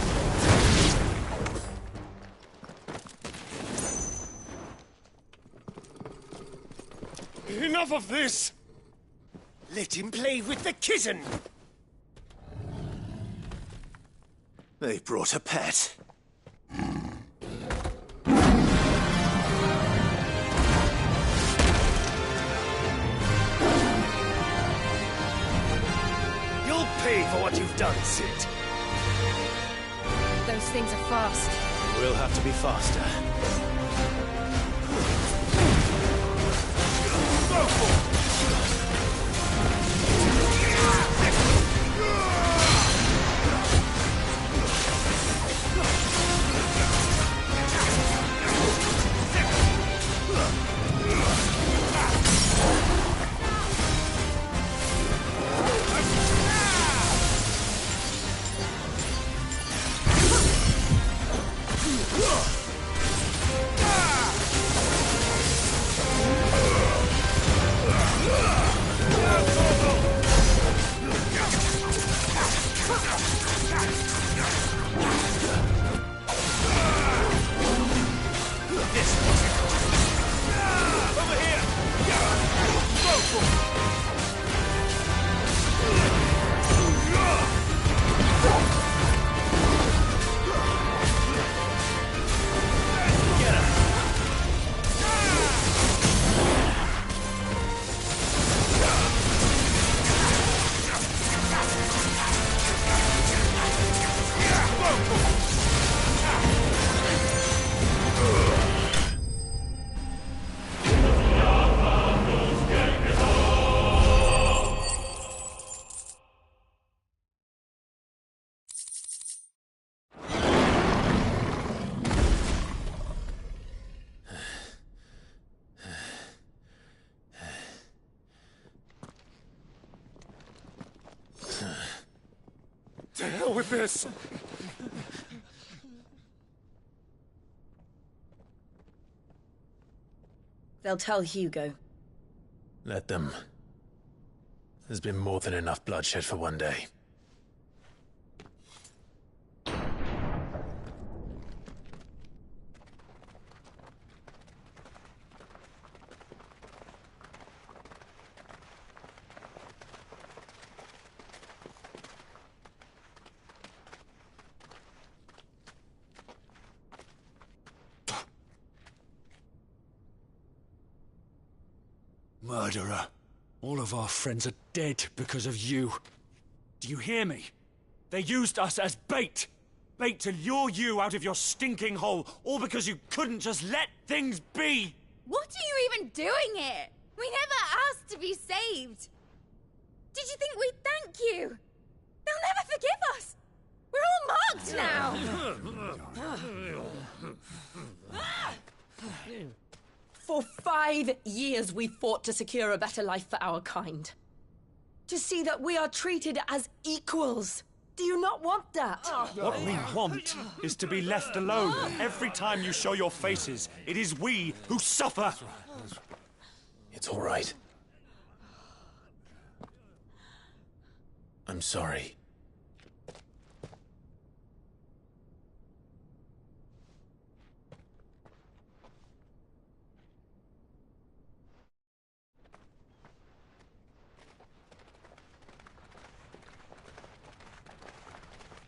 Enough of this! Let him play with the kitten! They brought a pet. You'll pay for what you've done, Sid. Those things are fast. We'll have to be faster. hell with this! They'll tell Hugo. Let them. There's been more than enough bloodshed for one day. Murderer. All of our friends are dead because of you. Do you hear me? They used us as bait. Bait to lure you out of your stinking hole, all because you couldn't just let things be. What are you even doing here? We never asked to be saved. Did you think we'd thank you? They'll never forgive us. We're all marked now. For 5 years we fought to secure a better life for our kind. To see that we are treated as equals. Do you not want that? What we want is to be left alone. Every time you show your faces, it is we who suffer. It's all right. I'm sorry.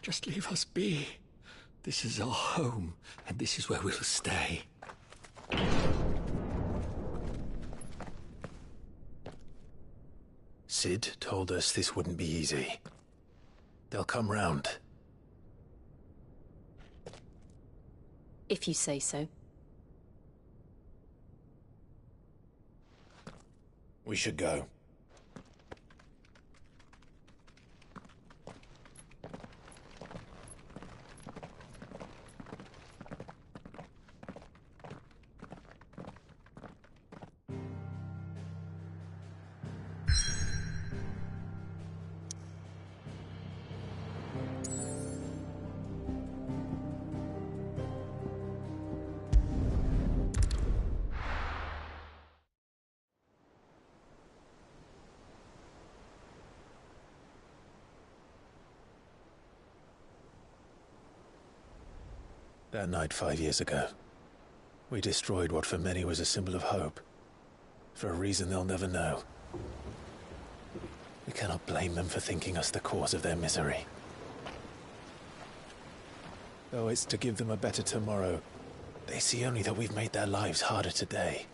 Just leave us be. This is our home, and this is where we'll stay. Sid told us this wouldn't be easy. They'll come round. If you say so. We should go. That night 5 years ago, we destroyed what for many was a symbol of hope. For a reason they'll never know. We cannot blame them for thinking us the cause of their misery. Though it's to give them a better tomorrow, they see only that we've made their lives harder today.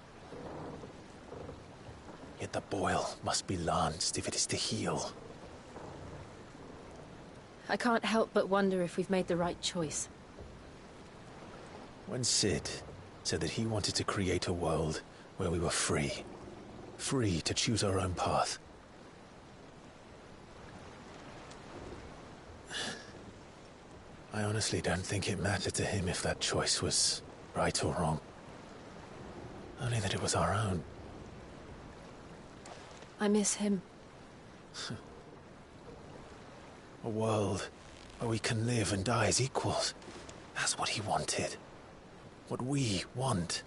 Yet the boil must be lanced if it is to heal. I can't help but wonder if we've made the right choice. When Sid said that he wanted to create a world where we were free. Free to choose our own path. I honestly don't think it mattered to him if that choice was right or wrong. Only that it was our own. I miss him. A world where we can live and die as equals. That's what he wanted. What we want.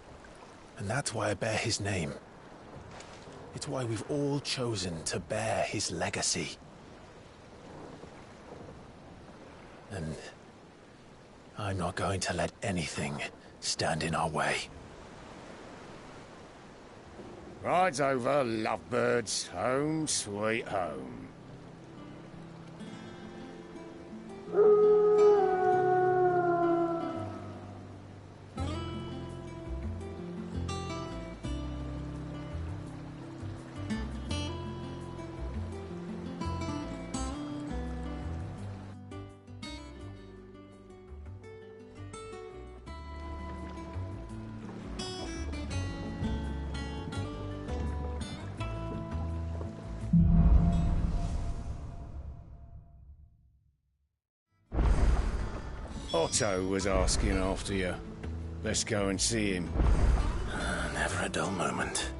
And that's why I bear his name. It's why we've all chosen to bear his legacy. And I'm not going to let anything stand in our way. Ride's over, lovebirds. Home sweet home. Otto was asking after you. Let's go and see him. Never a dull moment.